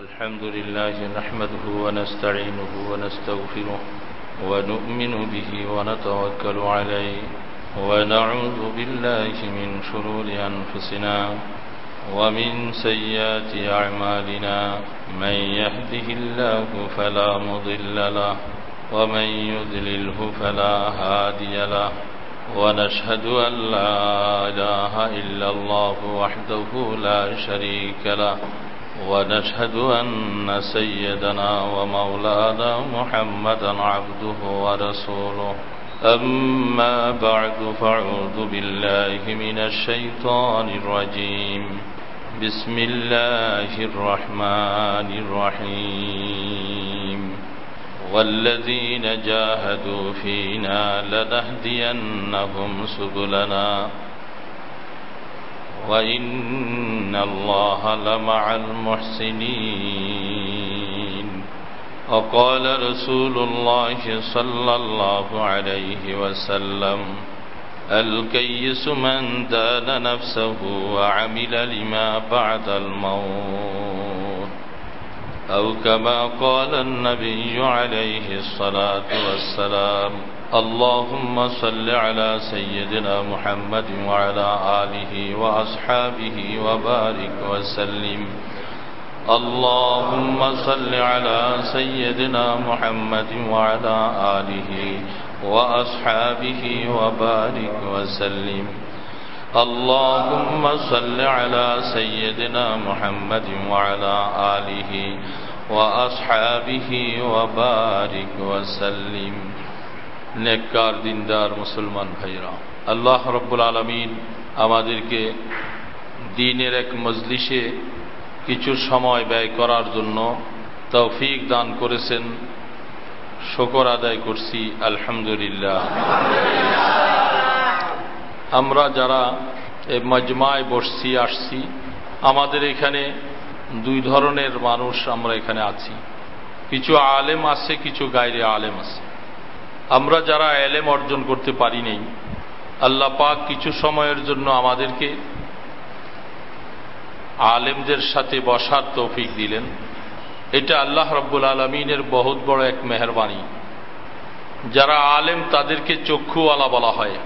الحمد لله نحمده ونستعينه ونستغفره ونؤمن به ونتوكل عليه ونعوذ بالله من شرور أنفسنا ومن سيئات أعمالنا من يهده الله فلا مضل له ومن يضلله فلا هادي له ونشهد أن لا إله إلا الله وحده لا شريك له ونشهد أن سيدنا ومولانا محمدا عبده ورسوله أما بعد فاعوذ بالله من الشيطان الرجيم بسم الله الرحمن الرحيم والذين جاهدوا فينا لنهدينهم سبلنا وإن الله لمع المحسنين وقال رسول الله صلى الله عليه وسلم الكيس من دان نفسه وعمل لما بعد الموت أو كما قال النبي عليه الصلاة والسلام اللهم صل على سيدنا محمد وعلى آله وأصحابه وبارك وسلم اللهم صل على سيدنا محمد وعلى آله وأصحابه وبارك وسلم اللهم صل على سيدنا محمد وعلى آله وأصحابه وبارك وسلم নেককার দিনদার মুসলমান ভাইরা, আল্লাহ রব্বুল আলামিন আমাদেরকে দ্বীনের এক মজলিসে কিছু সময় ব্যয় করার জন্য তৌফিক দান করেছেন। শুকর আদায় করছি আলহামদুলিল্লাহ। আমরা যারা এই মজমায় বসছি আসছি, আমাদের এখানে দুই ধরনের মানুষ আমরা এখানে আছি। কিছু আলেম আছে, কিছু গায়রে আলেম আছে। আমরা যারা এলেম অর্জন করতে পারি নাই, আল্লাহ পাক কিছু সময়ের জন্য আমাদেরকে আলেমদের সাথে বসার তৌফিক দিলেন। এটা আল্লাহ রাব্বুল আলামিনের বহুত বড় এক মেহেরবানি। যারা আলেম তাদেরকে চক্ষুওয়ালা বলা হয়,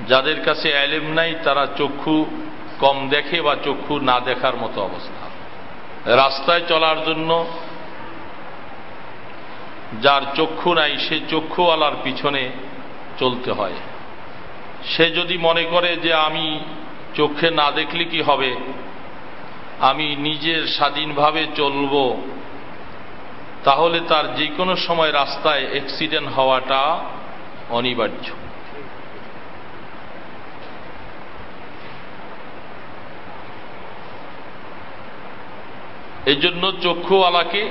যাদের কাছে এলেম নাই তারা চক্ষু কম দেখে বা চক্ষু না দেখার মতো অবস্থা। রাস্তায় চলার জন্য যার চক্ষু নাই সে চক্ষুওয়ালার পিছনে চলতে হয়। সে যদি মনে করে যে আমি চোখে না দেখলে কি হবে, আমি নিজের স্বাধীনভাবে চলব, তাহলে তার যে কোনো সময় রাস্তায় অ্যাক্সিডেন্ট হওয়াটা অনিবার্য। এজন্য চক্ষুওয়ালাকে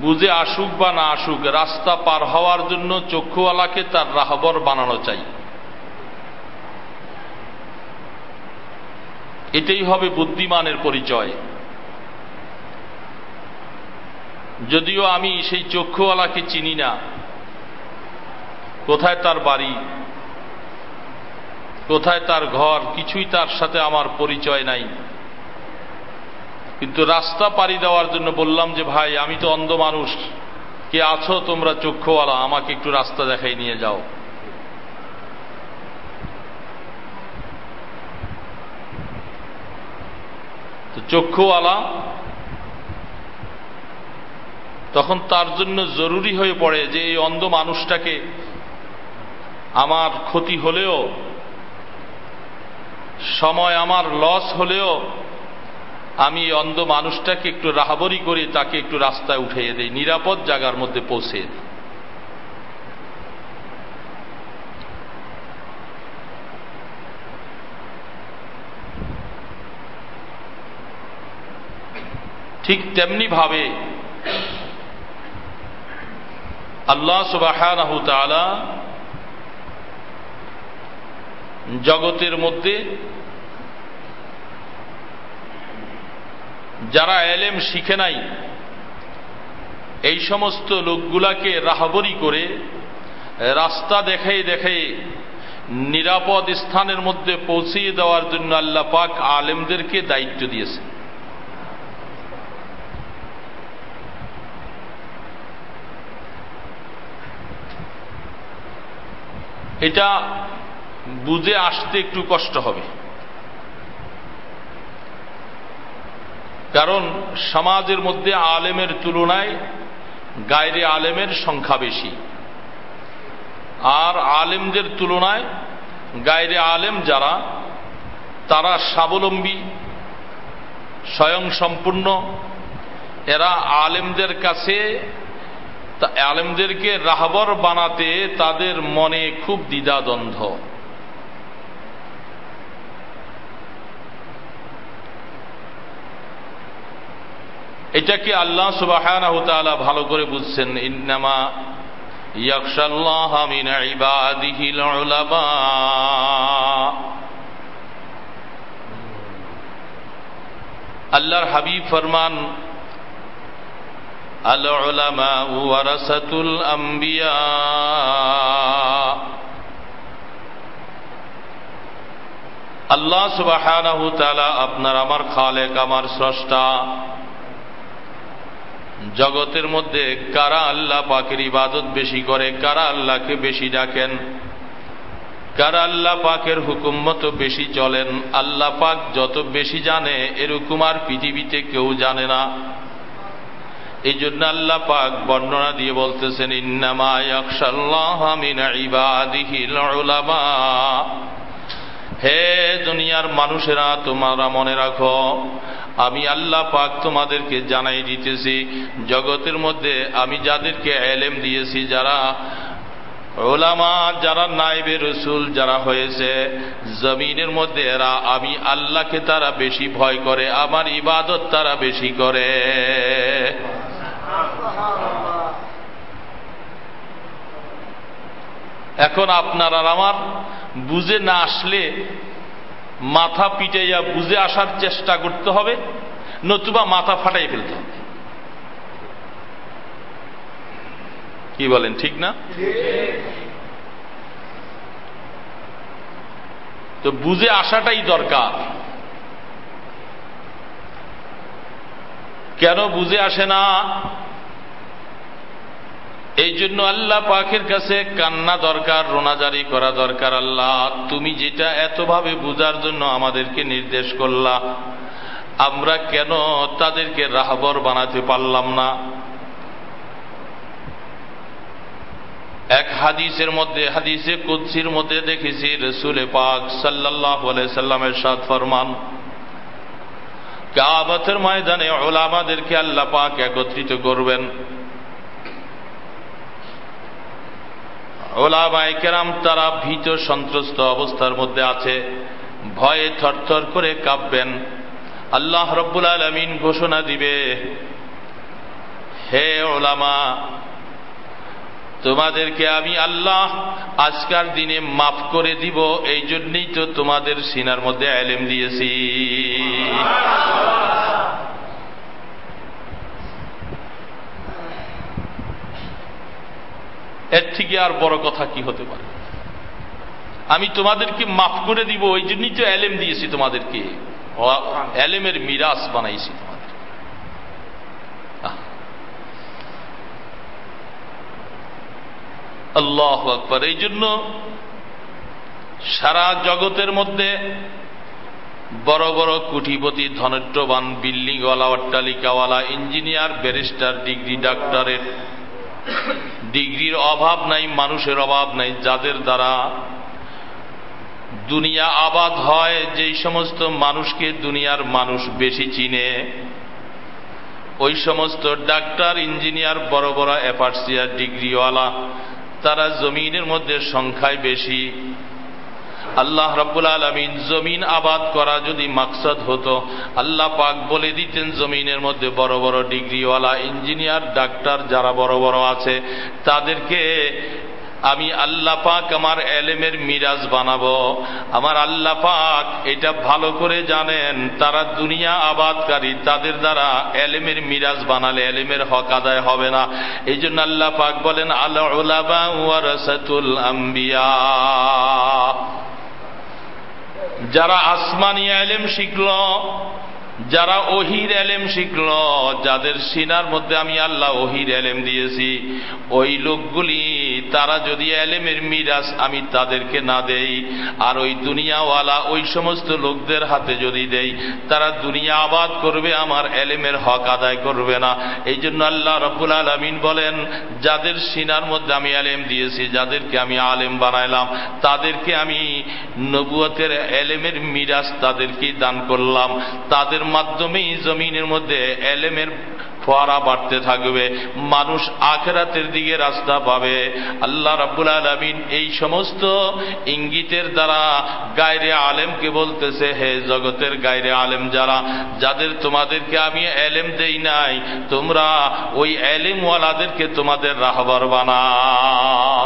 বুঝে আসুক বা না আসুক, রাস্তা পার হওয়ার জন্য চক্ষুওয়ালাকে তার রাহবর বানানো চাই। এটাই হবে বুদ্ধিমানের পরিচয়। যদিও আমি সেই চক্ষুওয়ালাকে চিনি না, কোথায় তার বাড়ি, কোথায় তার ঘর, কিছুই তার সাথে আমার পরিচয় নাই, কিন্তু রাস্তা পাড়ি দেওয়ার জন্য বললাম যে ভাই আমি তো অন্ধ মানুষ, কে আছো তোমরা চক্ষুওয়ালা, আমাকে একটু রাস্তা দেখাই নিয়ে যাও। তো চক্ষুওয়ালা তখন তার জন্য জরুরি হয়ে পড়ে যে এই অন্ধ মানুষটাকে আমার ক্ষতি হলেও, সময় আমার লস হলেও, আমি অন্ধ মানুষটাকে একটু রাহাবরি করে তাকে একটু রাস্তায় উঠিয়ে দেই, নিরাপদ জায়গার মধ্যে পৌঁছে। ঠিক তেমনি ভাবে আল্লাহ সুবহানাহু ওয়া তাআলা জগতের মধ্যে যারা এলেম শিখে নাই এই সমস্ত লোকগুলাকে রাহবরি করে রাস্তা দেখাই দেখাই নিরাপদ স্থানের মধ্যে পৌঁছিয়ে দেওয়ার জন্য আল্লাহ পাক আলেমদেরকে দায়িত্ব দিয়েছে। এটা বুঝে আসতে একটু কষ্ট হবে, কারণ সমাজের মধ্যে আলেমের তুলনায় গায়রে আলেমের সংখ্যা বেশি, আর আলেমদের তুলনায় গায়রে আলেম যারা তারা স্বাবলম্বী, স্বয়ংসম্পূর্ণ। এরা আলেমদের কাছে, আলেমদেরকে রাহবর বানাতে তাদের মনে খুব দ্বিধাদ্বন্দ্ব। এটাকে আল্লাহ সুবহানাহু ওয়া তাআলা ভালো করে বুঝছেন। ইন্নামা ইয়াখশাল্লাহা মিন ইবাদিহিল উলামা। আল্লাহর হাবিব ফরমান, আল উলামা ওয়ারাসাতুল আম্বিয়া। আল্লাহ সুবহানাহু ওয়া তাআলা আপনার আমার খালেক, আমার স্রষ্টা। জগতের মধ্যে কারা আল্লাহ পাকের ইবাদত বেশি করে, কারা আল্লাহকে বেশি ডাকেন, কারা আল্লাহ পাকের হুকুম মতো বেশি চলেন, আল্লাহ পাক যত বেশি জানে এরকম আর পৃথিবীতে কেউ জানে না। এই জন্য আল্লাহ পাক বর্ণনা দিয়ে বলতেছেন, ইন্নামা ইয়াখশাল্লাহা মিন ইবাদিহিল উলামা। হে দুনিয়ার মানুষেরা, তোমরা মনে রাখো, আমি আল্লাহ পাক তোমাদেরকে জানাই দিতেছি, জগতের মধ্যে আমি যাদেরকে ইলম দিয়েছি, যারা উলামা, যারা নায়েবে রাসূল যারা হয়েছে জমিনের মধ্যে, এরা আমি আল্লাহকে তারা বেশি ভয় করে, আমার ইবাদত তারা বেশি করে। এখন আপনার আর আমার বুঝে না আসলে মাথা পিটাইয়া বুঝে আসার চেষ্টা করতে হবে, নতুবা মাথা ফাটাই ফেলতে হবে। কি বলেন, ঠিক না? তো বুঝে আসাটাই দরকার। কেন বুঝে আসে না? এই জন্য আল্লাহ পাকের কাছে কান্না দরকার, রোনাজারি করা দরকার। আল্লাহ, তুমি যেটা এতভাবে বুঝার জন্য আমাদেরকে নির্দেশ করলা, আমরা কেন তাদেরকে রাহবর বানাতে পারলাম না? এক হাদিসের মধ্যে, হাদিসে কুদসির মধ্যে দেখেছি রাসূল পাক সাল্লাল্লাহু আলাইহি সাল্লামের ইরশাদ ফরমান, কিয়ামতের ময়দানে উলামাদেরকে আল্লাহ পাক একত্রিত করবেন। উলামায়ে কেরাম তারা ভীত সন্ত্রস্ত অবস্থার মধ্যে আছে, ভয়ে থরথর করে কাঁপবেন। আল্লাহ রব্বুল আলামিন ঘোষণা দিবে, হে উলামা, তোমাদেরকে আমি আল্লাহ আজকের দিনে মাফ করে দিব, এই জন্যই তো তোমাদের সিনার মধ্যে ইলম দিয়েছি। এর থেকে আর বড় কথা কি হতে পারে? আমি তোমাদেরকে মাফ করে দিব, ওই জন্যই তো ইলম দিয়েছি তোমাদেরকে, ইলমের মিরাস বানাইছি তোমাদের। আল্লাহু আকবার। এই জন্য সারা জগতের মধ্যে বড় বড় কোটিপতি, ধনট্যবান, বিল্ডিংওয়ালা, অট্টালিকাওয়ালা, ইঞ্জিনিয়ার, ব্যারিস্টার, ডিগ্রি, ডাক্তারের ডিগ্রির অভাব নাই, মানুষের অভাব নাই, যাদের দ্বারা দুনিয়া আবাদ হয়। যেই সমস্ত মানুষকে দুনিয়ার মানুষ বেশি চিনে, ওই সমস্ত ডাক্তার, ইঞ্জিনিয়ার, বড় বড় অ্যাপার্সিয়ার, ডিগ্রিওয়ালা, তারা জমিনের মধ্যে সংখ্যায় বেশি। আল্লাহ রাব্বুল আলামিন জমিন আবাদ করা যদি মাকসাদ হতো, আল্লাহ পাক বলে দিতেন জমিনের মধ্যে বড় বড় ডিগ্রিওয়ালা, ইঞ্জিনিয়ার, ডাক্তার যারা বড় বড় আছে, তাদেরকে আমি আল্লাহ পাক আমার এলেমের মিরাজ বানাবো। আমার আল্লাহ পাক এটা ভালো করে জানেন, তারা দুনিয়া আবাদকারী, তাদের দ্বারা এলেমের মিরাজ বানালে এলেমের হক আদায় হবে না। এই জন্য আল্লাহ পাক বলেন আল উলামা ওয়ারাসাতুল আম্বিয়া, যারা আসমানি এলেম শিখল, যারা ওহির এলেম শিখল, যাদের সিনার মধ্যে আমি আল্লাহ ওহির এলেম দিয়েছি, ওই লোকগুলি তারা যদি এলেমের মিরাজ আমি তাদেরকে না দেই, আর ওই দুনিয়াওয়ালা ওই সমস্ত লোকদের হাতে যদি দেই, তারা দুনিয়া আবাদ করবে, আমার এলেমের হক আদায় করবে না। এই জন্য আল্লাহ রাব্বুল আলামিন বলেন, যাদের সিনার মধ্যে আমি এলেম দিয়েছি, যাদেরকে আমি আলেম বানাইলাম, তাদেরকে আমি নবুয়তের এলেমের মিরাজ তাদেরকেই দান করলাম। তাদের মাধ্যমেই জমিনের মধ্যে এলেমের ফোয়ারা বাড়তে থাকবে, মানুষ আখিরাতের দিকে রাস্তা পাবে। আল্লাহ রাব্বুল আলামিন এই সমস্ত ইঙ্গিতের দ্বারা গায়রে আলেমকে বলতেছে, হে জগতের গায়রে আলেম যারা, যাদের তোমাদেরকে আমি এলেম দেই নাই, তোমরা ওই এলেমওয়ালাদেরকে তোমাদের রাহবার বানাও।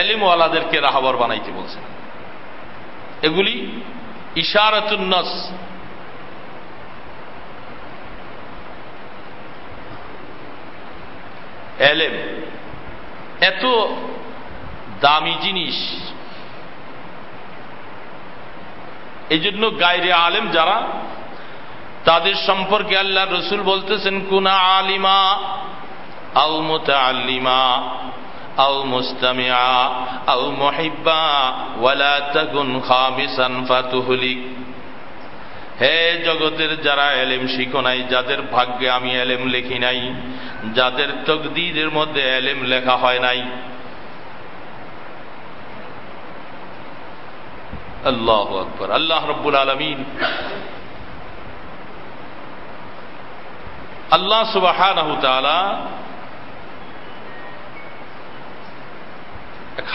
এলিমওয়ালাদেরকে রাহবার বানাইতে বলছেন। এগুলি ইশারাতুন নাস, এলেম এত দামি জিনিস। এই জন্য গায়রে আলেম যারা, তাদের সম্পর্কে আল্লাহ রসুল বলতেছেন, কুনা আলিমা আও মুতাআল্লিমা আও মুস্তামিআ আও মুহিব্বা ওয়ালা তাকুন খামিসান ফাতুহলিক। হে জগতের যারা এলেম শিখো নাই, যাদের ভাগ্যে আমি এলেম লিখি নাই, যাদের তকদীরের মধ্যে এলেম লেখা হয় নাই, আল্লাহু আকবার। আল্লাহ রাব্বুল আলামিন, আল্লাহ সুবহানাহু তাআলা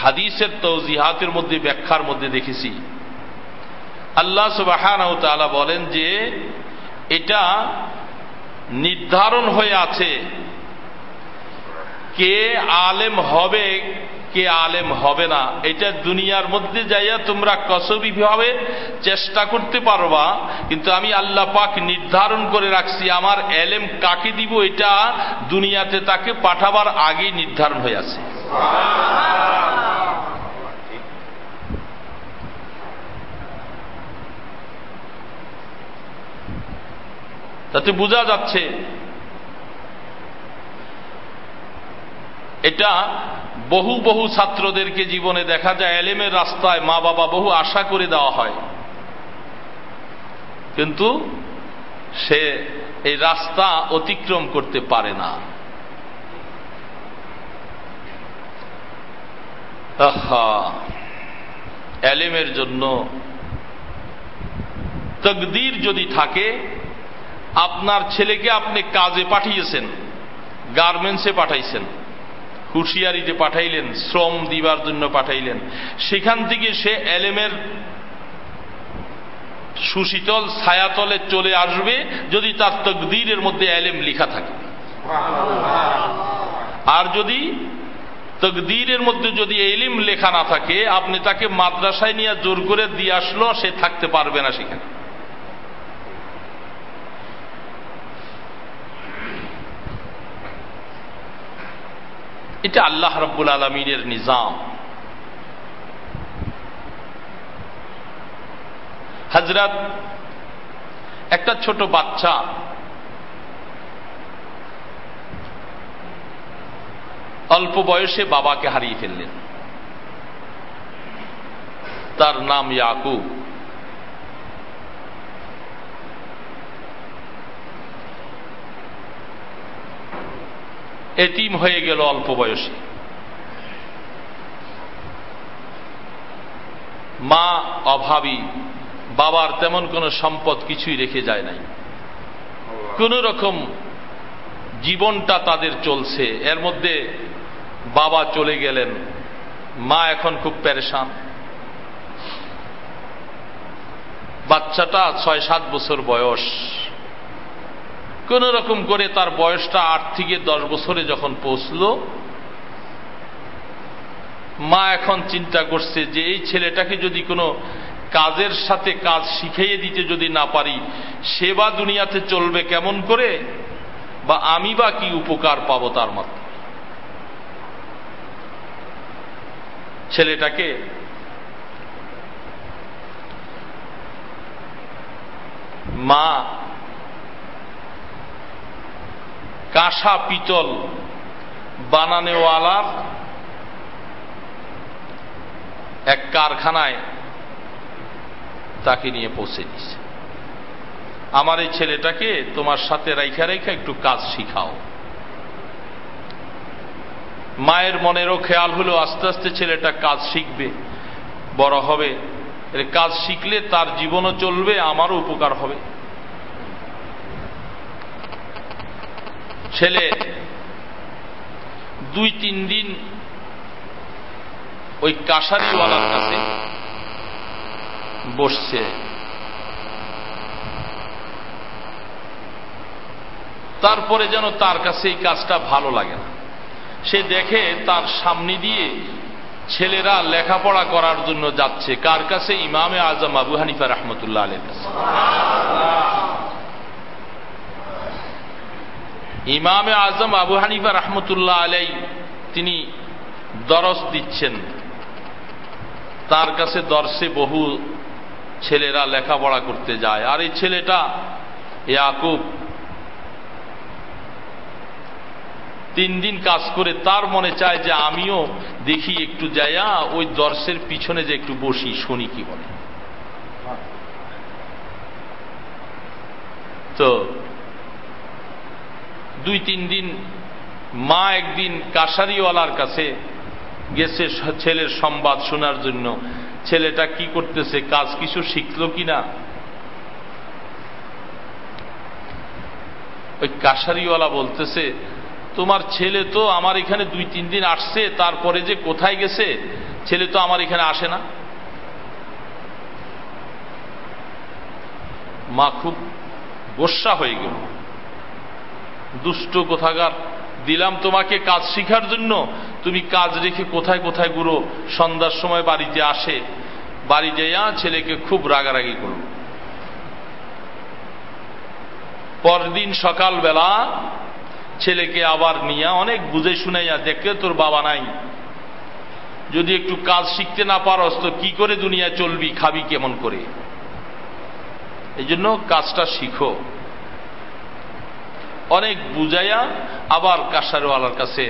হাদিসের তওজিহাতের মধ্যে, ব্যাখ্যার মধ্যে দেখেছি, আল্লাহ সুবহানাহু তাআলা বলেন যে এটা নির্ধারণ হয়ে আছে কে আলেম হবে, কে আলেম হবে না। এটা দুনিয়ার মধ্যে যাইয়া তোমরা কসবি ভাবে চেষ্টা করতে পারবা, কিন্তু আমি আল্লাহ পাক নির্ধারণ করে রাখছি আমার এলেম কাকে দিব, এটা দুনিয়াতে তাকে পাঠাবার আগেই নির্ধারণ হয়ে আছে। তাতে বোঝা যাচ্ছে এটা বহু বহু ছাত্রদেরকে জীবনে দেখা যায় এলেমের রাস্তায় মা বাবা বহু আশা করে দেওয়া হয়, কিন্তু সে এই রাস্তা অতিক্রম করতে পারে না। এলেমের জন্য তকদির যদি থাকে, আপনার ছেলেকে আপনি কাজে পাঠিয়েছেন, গার্মেন্টসে পাঠাইছেন, হুঁশিয়ারিতে পাঠাইলেন, শ্রম দিবার জন্য পাঠাইলেন, সেখান থেকে সে এলেমের সুশীতল ছায়াতলে চলে আসবে যদি তার তকদীরের মধ্যে এলেম লেখা থাকে। আর যদি তকদীরের মধ্যে যদি এলিম লেখা না থাকে, আপনি তাকে মাদ্রাসায় নিয়ে জোর করে দিয়ে আসলো, সে থাকতে পারবে না সেখানে। এটা আল্লাহ রাব্বুল আলামিনের নিজাম। হযরত একটা ছোট বাচ্চা অল্প বয়সে বাবাকে হারিয়ে ফেললেন। তার নাম ইয়াকুব। এতিম হয়ে গেল অল্প বয়সে। মা অভাবী, বাবার তেমন কোনো সম্পদ কিছুই রেখে যায় নাই। কোন রকম জীবনটা তাদের চলছে, এর মধ্যে বাবা চলে গেলেন, মা এখন খুব পেরেশান। বাচ্চাটা ৬-৭ বছর বয়স। কোন রকম করে তার বয়সটা 8 থেকে 10 বছরে যখন পৌঁছল, মা এখন চিন্তা করছে যে এই ছেলেটাকে যদি কোনো কাজের সাথে কাজ শিখিয়ে দিতে যদি না পারি, সেবা দুনিয়াতে চলবে কেমন করে, বা আমি বা কি উপকার পাবো তার মাধ্যমে। ছেলেটাকে মা কাঁসা পিতল বানানেওয়ালার এক কারখানায় তাকে নিয়ে পৌঁছে দিছে। আমার এই ছেলেটাকে তোমার সাথে রাইখা রাইখা একটু কাজ শিখাও। মায়ের মনেরও খেয়াল হলো আস্তে আস্তে ছেলেটা কাজ শিখবে, বড় হবে, এর কাজ শিখলে তার জীবনও চলবে, আমারও উপকার হবে। ছেলে 2-3 দিন ওই কাশারিওয়ালার কাছে বসছে। তারপরে যেন তার কাছে এই কাজটা ভালো লাগে না। সে দেখে তার সামনে দিয়ে ছেলেরা লেখাপড়া করার জন্য যাচ্ছে। কার কাছে? ইমামে আজম আবু হানিফা রাহমাতুল্লাহ আলাইহির কাছে। ইমামে আজম আবু হানিফা রাহমাতুল্লাহ আলাইহি তিনি দরস দিচ্ছেন। তার কাছে দর্শে বহু ছেলেরা লেখাপড়া করতে যায়। আর এই ছেলেটা ইয়াকুব 3 দিন কাজ করে তার মনে চায় যে আমিও দেখি একটু যাইয়া ওই দর্শের পিছনে যে একটু বসি, শুনি কি বলে। তো 2-3 দিন মা একদিন কাশারিওয়ালার কাছে গেছে ছেলের সংবাদ শোনার জন্য, ছেলেটা কি করতেছে, কাজ কিছু শিখলো কিনা। ওই কাশারিওয়ালা বলতেছে, তোমার ছেলে তো আমার এখানে 2-3 দিন আসছে, তারপরে যে কোথায় গেছে, ছেলে তো আমার এখানে আসে না। মা খুব গোস্বা হয়ে গেল, দুষ্ট কোথাকার, দিলাম তোমাকে কাজ শিখার জন্য, তুমি কাজ রেখে কোথায় কোথায় ঘুরো, সন্ধ্যার সময় বাড়িতে আসে। বাড়ি যাইয়া ছেলেকে খুব রাগারাগি করল। পরদিন সকালবেলা ছেলেকে আবার নিয়ে অনেক বুঝে শুনাইয়া, দেখলে তোর বাবা নাই, যদি একটু কাজ শিখতে না পারস তো কি করে দুনিয়া চলবি, খাবি কেমন করে, এই জন্য কাজটা শিখো। অনেক বুঝাইয়া আবার কাশারওয়ালার কাছে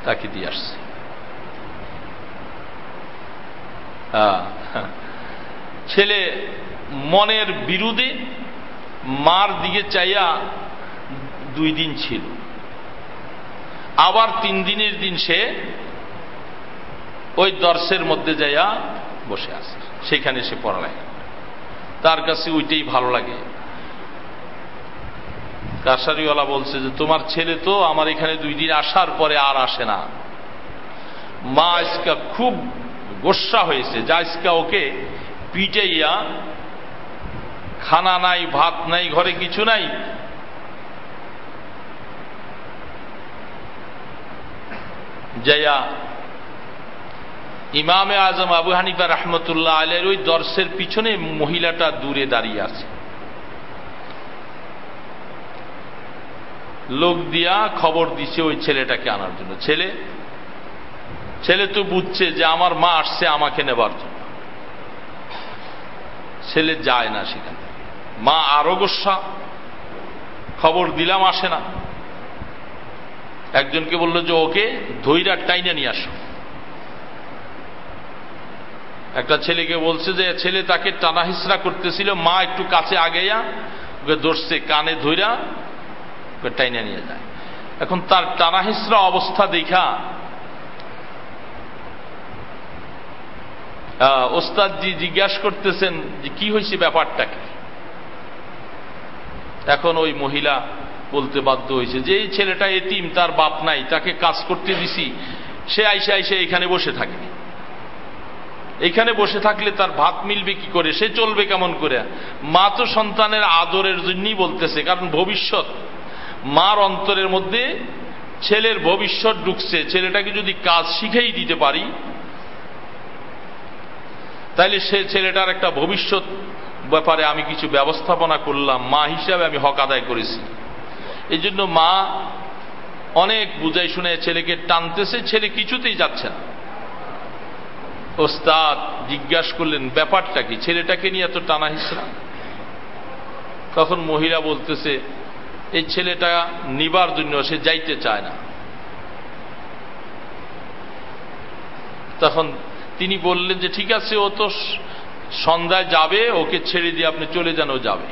তাকে দিয়ে আসছে। ছেলে মনের বিরুদ্ধে মার দিকে চাইয়া 2 দিন ছিল, আবার 3 দিনের দিন সে ওই দর্শের মধ্যে যাইয়া বসে আছে, সেখানে সে পড়ালেখা, তার কাছে ওইটাই ভালো লাগে। কাশারিওয়ালা বলছে যে তোমার ছেলে তো আমার এখানে 2 দিন আসার পরে আর আসে না। মা আজকা খুব গোস্বা হয়েছে, যা আজকা ওকে পিটাইয়া, খানা নাই, ভাত নাই, ঘরে কিছু নাই, যাইয়া ইমামে আজম আবু হানিফা রাহমাতুল্লাহ আলাইহির ওই দর্শের পিছনে মহিলাটা দূরে দাঁড়িয়ে আছে। লোক দিয়া খবর দিছে ওই ছেলেটাকে আনার জন্য। ছেলে তো বুঝছে যে আমার মা আসছে আমাকে নেবার জন্য। ছেলে যায় না সেখানে, মা আরো গোস্বা, খবর দিলাম আসে না। একজনকে বললো যে ওকে ধইরা টাইনা নিয়ে আসো। একটা ছেলেকে বলছে যে ছেলে তাকে টানা হিসরা করতেছিল, মা একটু কাছে আগেয়া ওকে ধরছে, কানে ধইরা ওকে টাইনা নিয়ে যায়। এখন তার টানা হিসরা অবস্থা দেখা ওস্তাদজি জিজ্ঞাসা করতেছেন যে কি হয়েছে, ব্যাপারটা কি। এখন ওই মহিলা বলতে বাধ্য হয়েছে যে এই ছেলেটা এতিম, তার বাপ নাই, তাকে কাজ করতে দিছি, সে আইসা এখানে বসে থাকে। এখানে বসে থাকলে তার ভাত মিলবে কি করে, সে চলবে কেমন করে? মা তো সন্তানের আদরের জন্যই বলতেছে, কারণ ভবিষ্যৎ মার অন্তরের মধ্যে ছেলের ভবিষ্যৎ ঢুকছে। ছেলেটাকে যদি কাজ শিখেই দিতে পারি তাইলে সে ছেলেটার একটা ভবিষ্যৎ ব্যাপারে আমি কিছু ব্যবস্থাপনা করলাম, মা হিসাবে আমি হক আদায় করেছি। এই জন্য মা অনেক বুঝাই শুনে ছেলেকে টানতেছে, ছেলে কিছুতেই যাচ্ছে না। ওস্তাদ জিজ্ঞাসা করলেন ব্যাপারটা কি, ছেলেটাকে নিয়ে এত টানা হিসরা? তখন মহিলা বলতেছে এই ছেলেটা নিবার জন্য সে যাইতে চায় না। তখন তিনি বললেন যে ঠিক আছে, ও তো সন্ধ্যায় যাবে, ওকে ছেড়ে দিয়ে আপনি চলে যান, ও যাবে।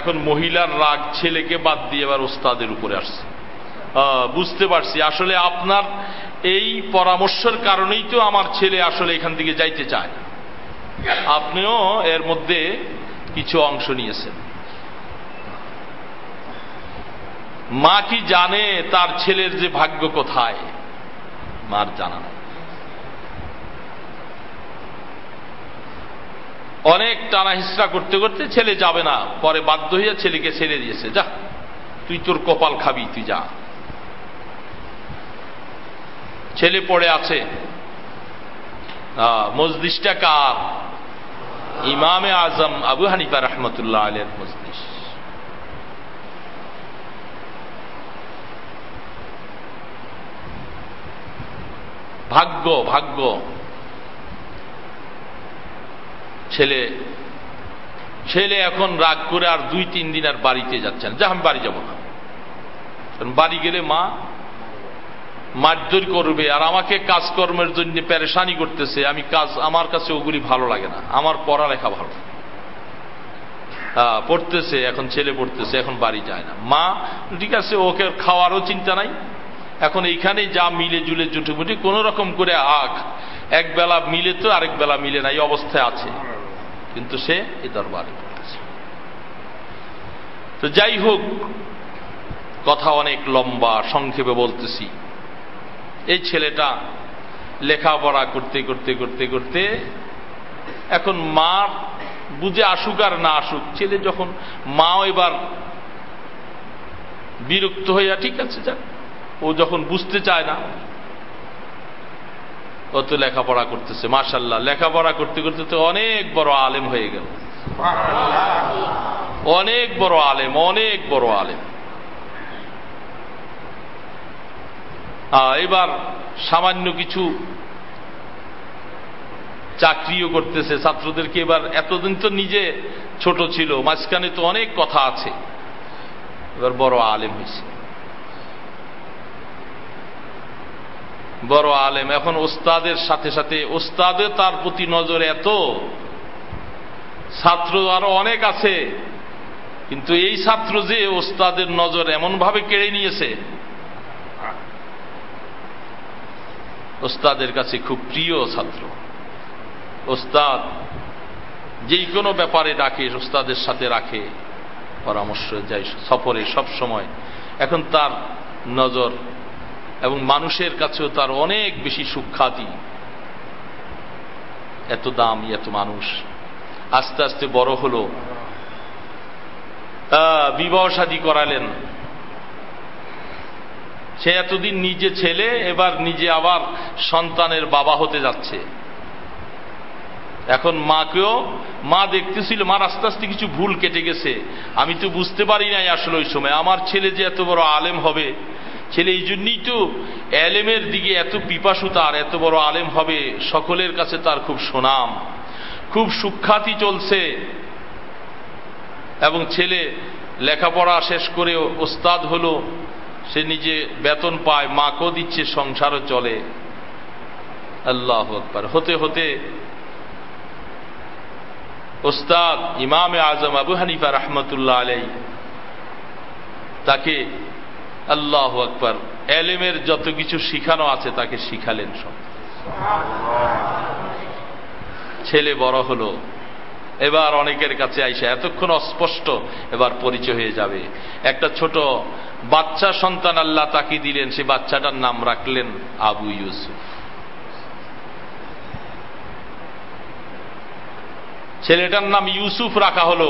এখন মহিলার রাগ ছেলেকে বাদ দিয়ে এবার ওস্তাদের উপরে আসছে। বুঝতে পারছি, আসলে আপনার এই পরামর্শের কারণেই তো আমার ছেলে আসলে এখান থেকে যাইতে চায়। আপনিও এর মধ্যে কিছু অংশ নিয়েছেন। মা কি জানে তার ছেলের যে ভাগ্য কোথায়? মার জানা নাই। অনেক টানা হিসরা করতে করতে ছেলে যাবে না, পরে বাধ্য হইয়া ছেলেকে ছেড়ে দিয়েছে, যা তুই তোর কপাল খাবি, তুই যা। ছেলে পড়ে আছে। মজলিসটা কার? ইমামে আজম আবু হানিফা রহমতুল্লাহ আলাইহির মজলিস। ভাগ্য ভাগ্য ছেলে ছেলে এখন রাগ করে আর 2-3 দিন আর বাড়িতে যাচ্ছে না, যা আমি বাড়ি যাব না। বাড়ি গেলে মা মারধর করবে আর আমাকে কাজকর্মের জন্য পেরেশানি করতেছে। আমি কাজ, আমার কাছে ওগুলি ভালো লাগে না, আমার পড়ালেখা ভালো। পড়তেছে, এখন ছেলে পড়তেছে, এখন বাড়ি যায় না। মা ঠিক আছে, ওকে খাওয়ারও চিন্তা নাই, এখন এইখানে যা মিলে জুলে জুটুমুটি কোন রকম করে এক বেলা মিলে তো আরেক বেলা মিলে না, এই অবস্থায় আছে, কিন্তু সে এই দরবারে পড়তেছে। তো যাই হোক, কথা অনেক লম্বা, সংক্ষেপে বলতেছি। এই ছেলেটা লেখাপড়া করতে করতে করতে করতে এখন মা বুঝে আসুক আর না আসুক, ছেলে যখন মাও এবার বিরক্ত হইয়া ঠিক আছে যাক, ও যখন বুঝতে চায় না, ও তো লেখাপড়া করতেছে। মাশাআল্লাহ, লেখাপড়া করতে করতে তো অনেক বড় আলেম হয়ে গেল, অনেক বড় আলেম, অনেক বড় আলেম। এবার সামান্য কিছু চাকরিও করতেছে ছাত্রদেরকে। এবার এতদিন তো নিজে ছোট ছিল, মাঝখানে তো অনেক কথা আছে, এবার বড় আলেম হয়েছে, বড় আলেম। এখন ওস্তাদের সাথে সাথে ওস্তাদের তার প্রতি নজর এত, ছাত্র আরো অনেক আছে, কিন্তু এই ছাত্র যে ওস্তাদের নজর এমন ভাবে কেড়ে নিয়েছে, ওস্তাদের কাছে খুব প্রিয় ছাত্র। ওস্তাদ যেই কোনো ব্যাপারে ডাকে, ওস্তাদের সাথে রাখে, পরামর্শ যায়, সফরে সব সময়। এখন তার নজর এবং মানুষের কাছেও তার অনেক বেশি সুখ্যাতি, এত দাম, এত মানুষ। আস্তে আস্তে বড় হলো, বিবাহ শাদী করালেন। সে এতদিন নিজে ছেলে, এবার নিজে আবার সন্তানের বাবা হতে যাচ্ছে। এখন মাকেও, মা দেখতেছিল মার আস্তে আস্তে কিছু ভুল কেটে গেছে। আমি তো বুঝতে পারি নাই আসলে ওই সময় আমার ছেলে যে এত বড় আলেম হবে। ছেলে এই জন্যই তো এলেমের দিকে এত পিপাসু, তার এত বড় আলেম হবে, সকলের কাছে তার খুব সুনাম, খুব সুখ্যাতি চলছে। এবং ছেলে লেখাপড়া শেষ করে ওস্তাদ হলো, সে নিজে বেতন পায়, মাকেও দিচ্ছে, সংসারও চলে। আল্লাহু আকবার। হতে হতে ওস্তাদ ইমামে আজম আবু হানিফা রহমতুল্লাহ আলাইহি তাকে, আল্লাহু আকবার, এলেমের যত কিছু শিখানো আছে তাকে শিখালেন সব। ছেলে বড় হলো, এবার অনেকের কাছে আইসা, এতক্ষণ অস্পষ্ট, এবার পরিচয় হয়ে যাবে। একটা ছোট বাচ্চা সন্তান আল্লাহ তাকে দিলেন, সে বাচ্চাটার নাম রাখলেন আবু ইউসুফ। ছেলেটার নাম ইউসুফ রাখা হলো।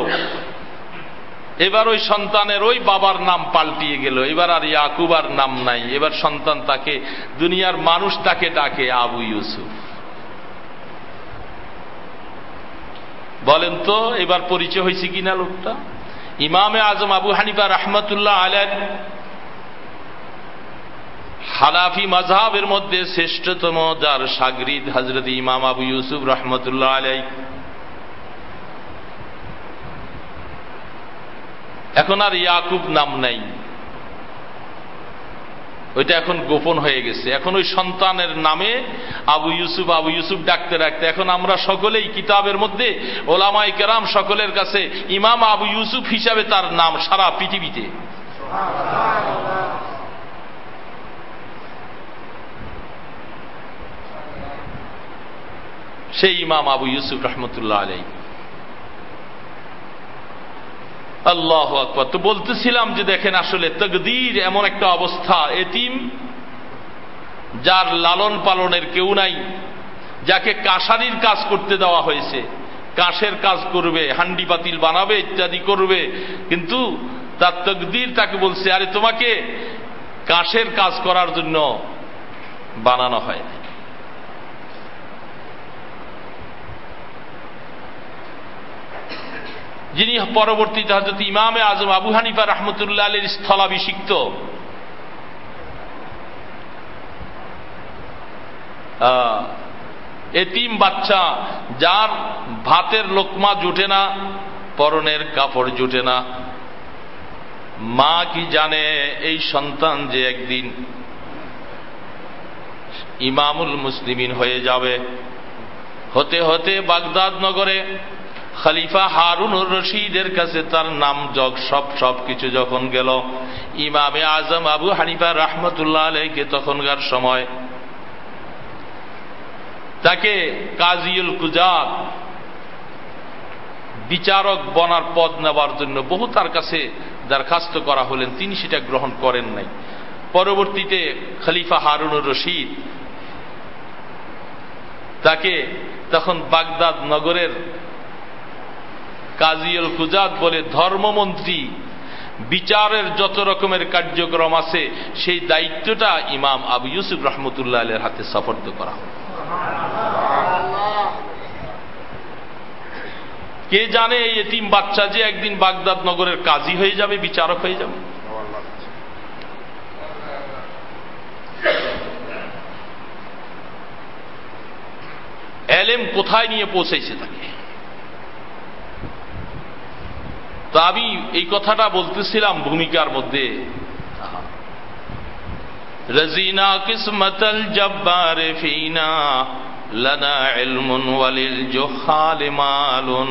এবার ওই সন্তানের ওই বাবার নাম পাল্টিয়ে গেল, এবার আর ইয়াকুব আর নাম নাই, এবার সন্তান তাকে, দুনিয়ার মানুষ তাকে ডাকে আবু ইউসুফ। বলেন তো এবার পরিচয় হয়েছে কিনা লোকটা? ইমামে আজম আবু হানিফা রাহমাতুল্লাহ আলাইহ হানাফি মাযহাবের মধ্যে শ্রেষ্ঠতম, যার শাগরিদ হযরত ইমাম আবু ইউসুফ রাহমাতুল্লাহ আলাইহ। এখন আর ইয়াকুব নাম নাই, ওইটা এখন গোপন হয়ে গেছে। এখন ওই সন্তানের নামে আবু ইউসুফ আবু ইউসুফ ডাকতে ডাকতে এখন আমরা সকলেই কিতাবের মধ্যে ওলামায়ে কেরাম সকলের কাছে ইমাম আবু ইউসুফ হিসাবে তার নাম সারা পৃথিবীতে। সেই ইমাম আবু ইউসুফ রাহমাতুল্লাহ আলাইহি। আল্লাহু আকবার। তো বলতেছিলাম যে দেখেন আসলে তাকদীর এমন একটা অবস্থা, এতিম যার লালন পালনের কেউ নাই, যাকে কাশারির কাজ করতে দেওয়া হয়েছে, কাশের কাজ করবে, হান্ডি পাতিল বানাবে, ইত্যাদি করবে, কিন্তু তার তাকদীর তাকে বলছে আরে তোমাকে কাশের কাজ করার জন্য বানানো হয়। যিনি পরবর্তীতে হযরত ইমামে আজম আবু হানিফা রাহমাতুল্লাহ আলাইহির স্থলাভিষিক্ত, এতিম বাচ্চা, যার ভাতের লোকমা জুটে না, পরনের কাপড় জুটে না, মা কি জানে এই সন্তান যে একদিন ইমামুল মুসলিমিন হয়ে যাবে। হতে হতে বাগদাদ নগরে খলিফা হারুনুর রশিদের কাছে তার নাম জগ সব কিছু যখন গেল, ইমামে আজম আবু হানিফা রাহমাতুল্লাহ আলাইহিকে তখনকার সময় তাকে কাজীউল কুজাত, বিচারক বনার পদ নেবার জন্য বহু তার কাছে দরখাস্ত করা হলেন, তিনি সেটা গ্রহণ করেন নাই। পরবর্তীতে খলিফা হারুনুর রশিদ তাকে তখন বাগদাদ নগরের কাজীউল কুজাত বলে ধর্মমন্ত্রী, বিচারের যত রকমের কার্যক্রম আছে সেই দায়িত্বটা ইমাম আবু ইউসুফ রাহমাতুল্লাহ আলাইহির হাতে সুপর্দ করা হল। কে জানে এই এতিম বাচ্চা যে একদিন বাগদাদ নগরের কাজী হয়ে যাবে, বিচারক হয়ে যাবে। এলেম কোথায় নিয়ে পৌঁছেছে তাকে। তো আমি এই কথাটা বলতেছিলাম ভূমিকার মধ্যে, রাজিনা কিসমতাল জব্বার ফিনা লানা ইলমুন ওয়ালিল জুহাল মালুন।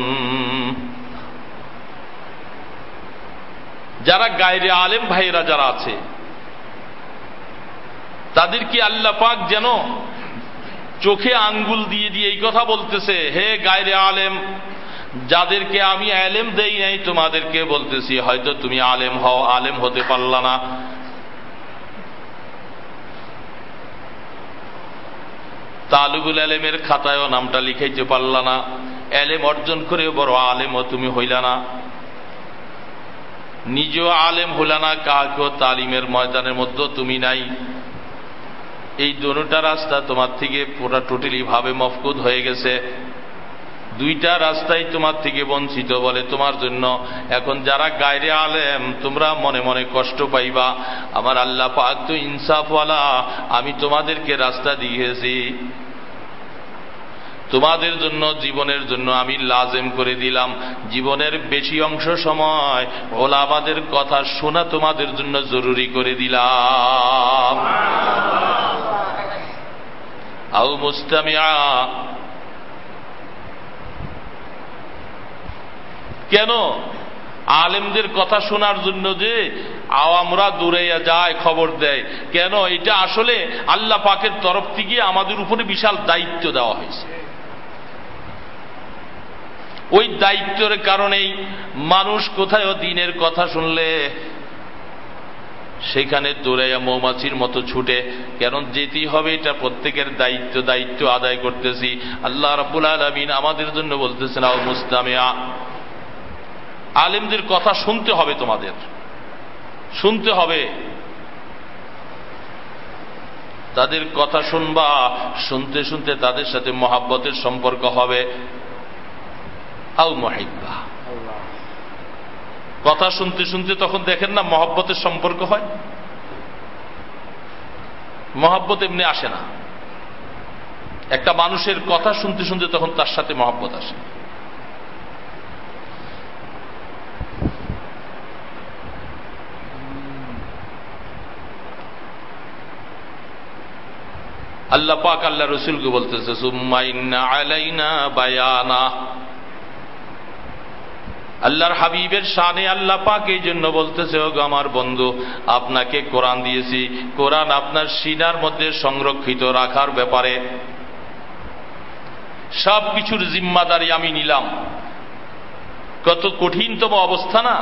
যারা গায়রে আলেম ভাইরা যারা আছে তাদেরকে আল্লাহ পাক যেন চোখে আঙ্গুল দিয়ে দিয়ে এই কথা বলতেছে, হে গায়রে আলেম, যাদেরকে আমি আলেম দেই নাই তোমাদেরকে বলতেছি, হয়তো তুমি আলেম হও, আলেম হতে পারলা না। তালিবুল ইলমের খাতায়ও নামটা লিখাইতে পারলা না, এলেম অর্জন করে বড় আলেমও তুমি হইলা না, নিজেও আলেম হইলা না, কাকেও তালিমের ময়দানের মধ্যে তুমি নাই। এই দুটা রাস্তা তোমার থেকে পুরা টোটালি ভাবে মফকুদ হয়ে গেছে। দুইটা রাস্তাই তোমার থেকে বঞ্চিত বলে তোমার জন্য এখন যারা গায়রে আলেম তোমরা মনে মনে কষ্ট পাইবা। আমার আল্লাহ পাক তো ইনসাফওয়ালা, আমি তোমাদেরকে রাস্তা দিয়েছি, তোমাদের জন্য জীবনের জন্য আমি লাজেম করে দিলাম, জীবনের বেশি অংশ সময় ওলামাদের কথা শোনা তোমাদের জন্য জরুরি করে দিলাম। আও মুস্তামিআ, কেন আলেমদের কথা শোনার জন্য যে আওয়ামরা দূরে যায়, খবর দেয় কেন? এটা আসলে আল্লাহ পাকের তরফ থেকে আমাদের উপরে বিশাল দায়িত্ব দেওয়া হয়েছে। ওই দায়িত্বের কারণেই মানুষ কোথায় দিনের কথা শুনলে সেখানে দৌড়াইয়া মৌমাছির মতো ছুটে, কারণ যেতেই হবে, এটা প্রত্যেকের দায়িত্ব আদায় করতেছি। আল্লাহ রাব্বুল আলামিন আমাদের জন্য বলতেছেন, আও মুস্তামিআ, আলেমদের কথা শুনতে হবে, তোমাদের শুনতে হবে, তাদের কথা শুনবা, শুনতে শুনতে তাদের সাথে মহাব্বতের সম্পর্ক হবে। আও মুহিব্বা, কথা শুনতে শুনতে তখন দেখেন না মহব্বতের সম্পর্ক হয়। মহব্বত এমনি আসে না, একটা মানুষের কথা শুনতে শুনতে তখন তার সাথে মহব্বত আসে। আল্লাহ পাক আল্লাহ রসুলকে বলতেছে, সুম্মা ইন্না আলাইনা বায়ানা। আল্লাহর হাবিবের শানে আল্লাহ পাক এই জন্য বলতেছে, ওগো আমার বন্ধু, আপনাকে কোরআন দিয়েছি, কোরআন আপনার সিনার মধ্যে সংরক্ষিত রাখার ব্যাপারে সব কিছুর জিম্মাদারি আমি নিলাম। কত কঠিনতম অবস্থা না!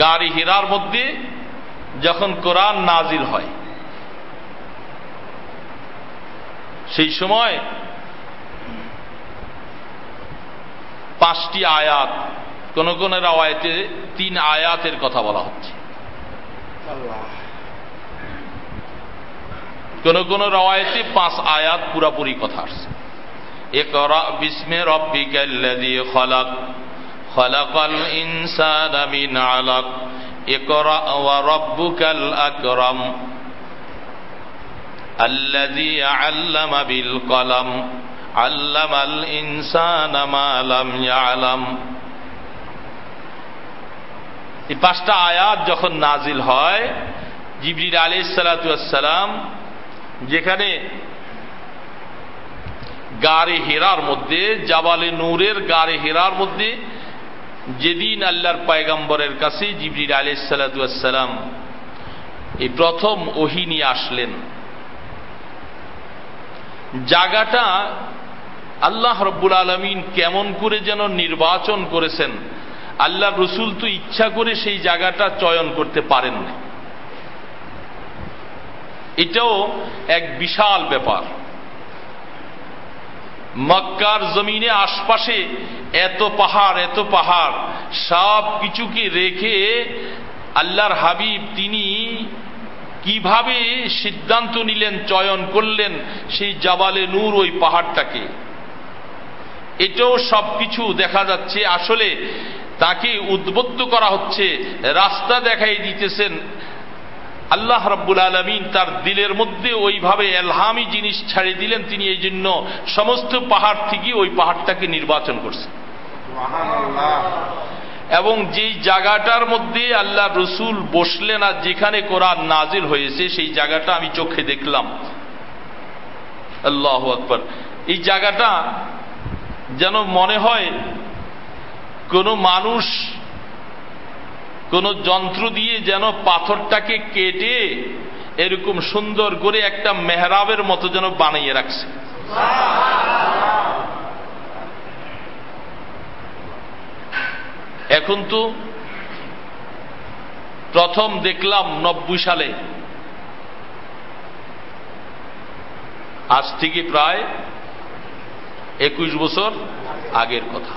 গাড়ি হিরার মধ্যে যখন কোরআন নাজিল হয়, সেই সময় 5টি আয়াত, কোন কোন রাওয়ায়াতে 3 আয়াতের কথা বলা হচ্ছে, কোন কোন রাওয়ায়াতে 5 আয়াত পুরাপুরি কথা আসছে। ইকরা বিসমি রাব্বিকাল্লাযী খালাক, খালাকাল ইনসানা মিন আলাক, ইকরা ওয়া রাব্বুকাল আকরাম, আল্লাযী আল্লামা বিল কলম, আল্লামাল ইনসানা মা লাম ইয়ালাম। এই 5টা আয়াত যখন নাজিল হয়, জিবরিল আলাইহিস সালাতু ওয়াস সালাম যেখানে গারে হিরার মধ্যে, জাবালে নূরের গারে হিরার মধ্যে, যেদিন আল্লাহর পয়গম্বরের কাছে জিবরিল আলাইহিস সালাতু ওয়াস সালাম এই প্রথম ওহী নিয়ে আসলেন, জায়গাটা আল্লাহ রাব্বুল আলামিন কেমন করে যেন নির্বাচন করেছেন। আল্লাহ রসুল তো ইচ্ছা করে সেই জায়গাটা চয়ন করতে পারেন না। এটাও এক বিশাল ব্যাপার। মক্কার জমিনে আশপাশে এত পাহাড়, সব কিছুকে রেখে আল্লাহর হাবিব তিনি কিভাবে সিদ্ধান্ত নিলেন, চয়ন করলেন সেই জাবালে নূর, ওই পাহাড়টাকে। এটাও সবকিছু দেখা যাচ্ছে আসলে তাকে উদ্বুদ্ধ করা হচ্ছে, রাস্তা দেখাই দিতেছেন আল্লাহ রাব্বুল আলামিন। তার দিলের মধ্যে ওইভাবে এলহামি জিনিস ছাড়িয়ে দিলেন, তিনি এই জন্য সমস্ত পাহাড় থেকে ওই পাহাড়টাকে নির্বাচন করছেন। এবং যেই জায়গাটার মধ্যে আল্লাহ রসুল বসলেন আর যেখানে কোরআন নাজিল হয়েছে, সেই জায়গাটা আমি চোখে দেখলাম। আল্লাহু আকবার! এই জায়গাটা যেন মনে হয় কোন মানুষ কোন যন্ত্র দিয়ে যেন পাথরটাকে কেটে এরকম সুন্দর করে একটা মেহরাবের মতো যেন বানিয়ে রাখছে। এখন তো প্রথম দেখলাম 90 সালে, আজ থেকে প্রায় 21 বছর আগের কথা।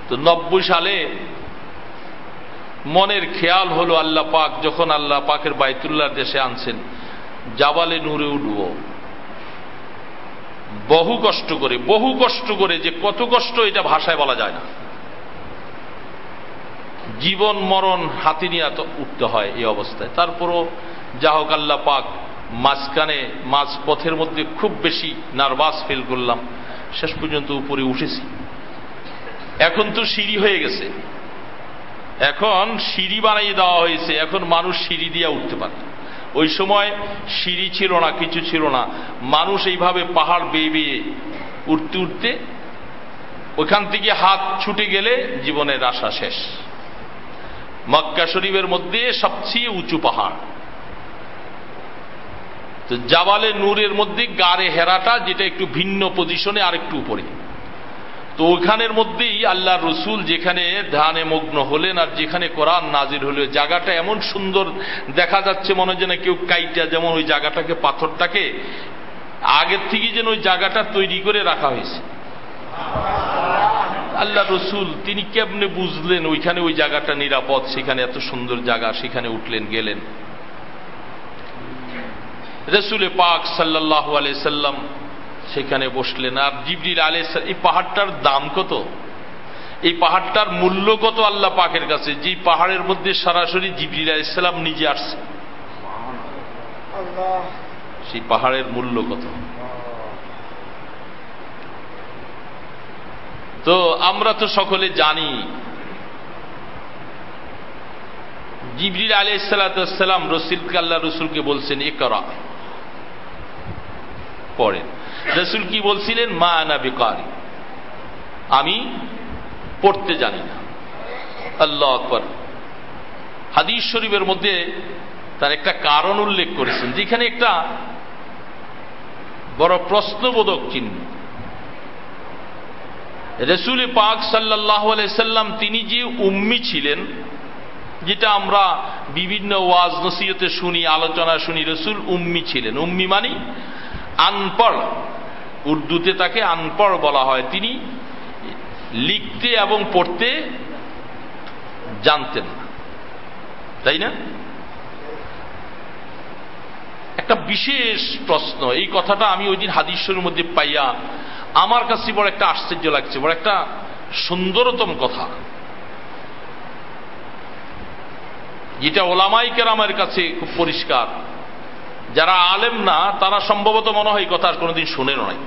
তো 90 সালে মনের খেয়াল হলো, আল্লাহ পাক যখন আল্লাহ পাকের বাইতুল্লাহর দেশে আনছেন, জাবালে নূরে উঠব। বহু কষ্ট করে, যে কত কষ্ট এটা ভাষায় বলা যায় না। জীবন মরণ হাতে নিয়ে উঠতে হয় এই অবস্থায়। তারপরও যা হোক আল্লাহ পাক মাঝ পথের মধ্যে খুব বেশি নার্ভাস ফিল করলাম, শেষ পর্যন্ত উপরে উঠেছি। এখন তো সিঁড়ি হয়ে গেছে, এখন সিঁড়ি বানিয়ে দেওয়া হয়েছে, এখন মানুষ সিঁড়ি দিয়ে উঠতে পারে। ওই সময় সিঁড়ি ছিল না, কিছু ছিল না, মানুষ এইভাবে পাহাড় বেয়ে বেয়ে উঠতে ওইখান থেকে হাত ছুটে গেলে জীবনের আশা শেষ। মক্কা শরীফের মধ্যে সবচেয়ে উঁচু পাহাড়, তো জাবালে নূরের মধ্যে গারে হেরাটা, যেটা একটু ভিন্ন পজিশনে আর একটু উপরে, তো ওখানের মধ্যেই আল্লাহ রসুল যেখানে ধ্যানে মগ্ন হলেন আর যেখানে কোরআন নাজির হলো, জায়গাটা এমন সুন্দর দেখা যাচ্ছে, মনে হয় যেন কেউ কাইটা যেমন ওই জায়গাটাকে, পাথরটাকে আগের থেকে যেন ওই জায়গাটা তৈরি করে রাখা হয়েছে। আল্লাহ রসুল তিনি কেমনে বুঝলেন ওইখানে ওই জায়গাটা নিরাপদ, সেখানে এত সুন্দর জায়গা, সেখানে উঠলেন গেলেন। রসুল পাক সাল্লাল্লাহু আলাইহি সাল্লাম সেখানে বসলেন। আর জিবরিল আলাইহিস সালাম, এই পাহাড়টার দাম কত, এই পাহাড়টার মূল্য কত আল্লাহ পাকের কাছে, যে পাহাড়ের মধ্যে সরাসরি জিবরিল আলাইহিস সালাম নিজে আসছে, সেই পাহাড়ের মূল্য কত। তো আমরা তো সকলে জানি জিবরিল আলাইহিস সালাম রসুলকে, আল্লাহ রসুলকে বলছেন ইকরা, পড়েন। রসুল কি বলছিলেন? মা আনা বিকারি, আমি পড়তে জানি না। আল্লাহু আকবার। হাদিস শরীফের মধ্যে তার একটা কারণ উল্লেখ করেছেন, যেখানে একটা বড় প্রশ্নবোধক চিহ্ন। রসুল পাক সাল্লাল্লাহু আলাইহি সাল্লাম তিনি যে উম্মি ছিলেন, যেটা আমরা বিভিন্ন ওয়াজ নসিহতে শুনি, আলোচনা শুনি, রসুল উম্মি ছিলেন। উম্মি মানে আনপড়, উর্দুতে তাকে আনপড় বলা হয়। তিনি লিখতে এবং পড়তে জানতেন না, তাই না? একটা বিশেষ প্রশ্ন, এই কথাটা আমি ওই দিন হাদিসের মধ্যে পাইয়া আমার কাছে বড় একটা আশ্চর্য লাগছে, বড় একটা সুন্দরতম কথা, যেটা ওলামাই কেরামের কাছে খুব পরিষ্কার। যারা আলেম না তারা সম্ভবত মনে হয় কথা কোনোদিন শুনেও নাই।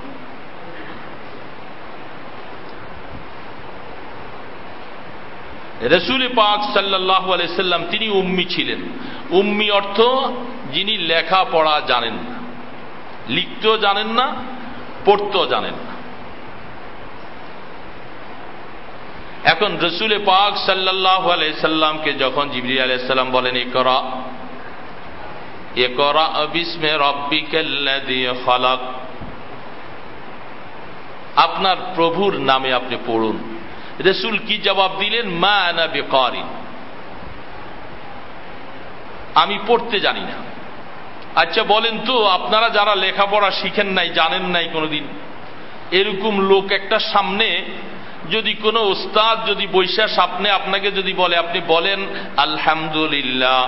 রসুল পাক সাল্লাল্লাহু আলাইহি সাল্লাম তিনি উম্মি ছিলেন। উম্মি অর্থ যিনি লেখাপড়া জানেন না, লিখতেও জানেন না, পড়তেও জানেন না। এখন রসুল পাক সাল্লাল্লাহু আলাইহি সাল্লামকে যখন জিবরিল আলাইহিস সালাম বলেন ইকরা, ইকরা বিসমি রাব্বিকাল্লাযী খালাক, আপনার প্রভুর নামে আপনি পড়ুন। রসুল কি জবাব দিলেন? মা আনা বিকারি, আমি পড়তে জানি না। আচ্ছা বলেন তো, আপনারা যারা লেখাপড়া শিখেন নাই, জানেন নাই কোনোদিন, এরকম লোক একটা সামনে যদি কোনো উস্তাদ যদি বৈশা সামনে আপনাকে যদি বলে, আপনি বলেন আলহামদুলিল্লাহ,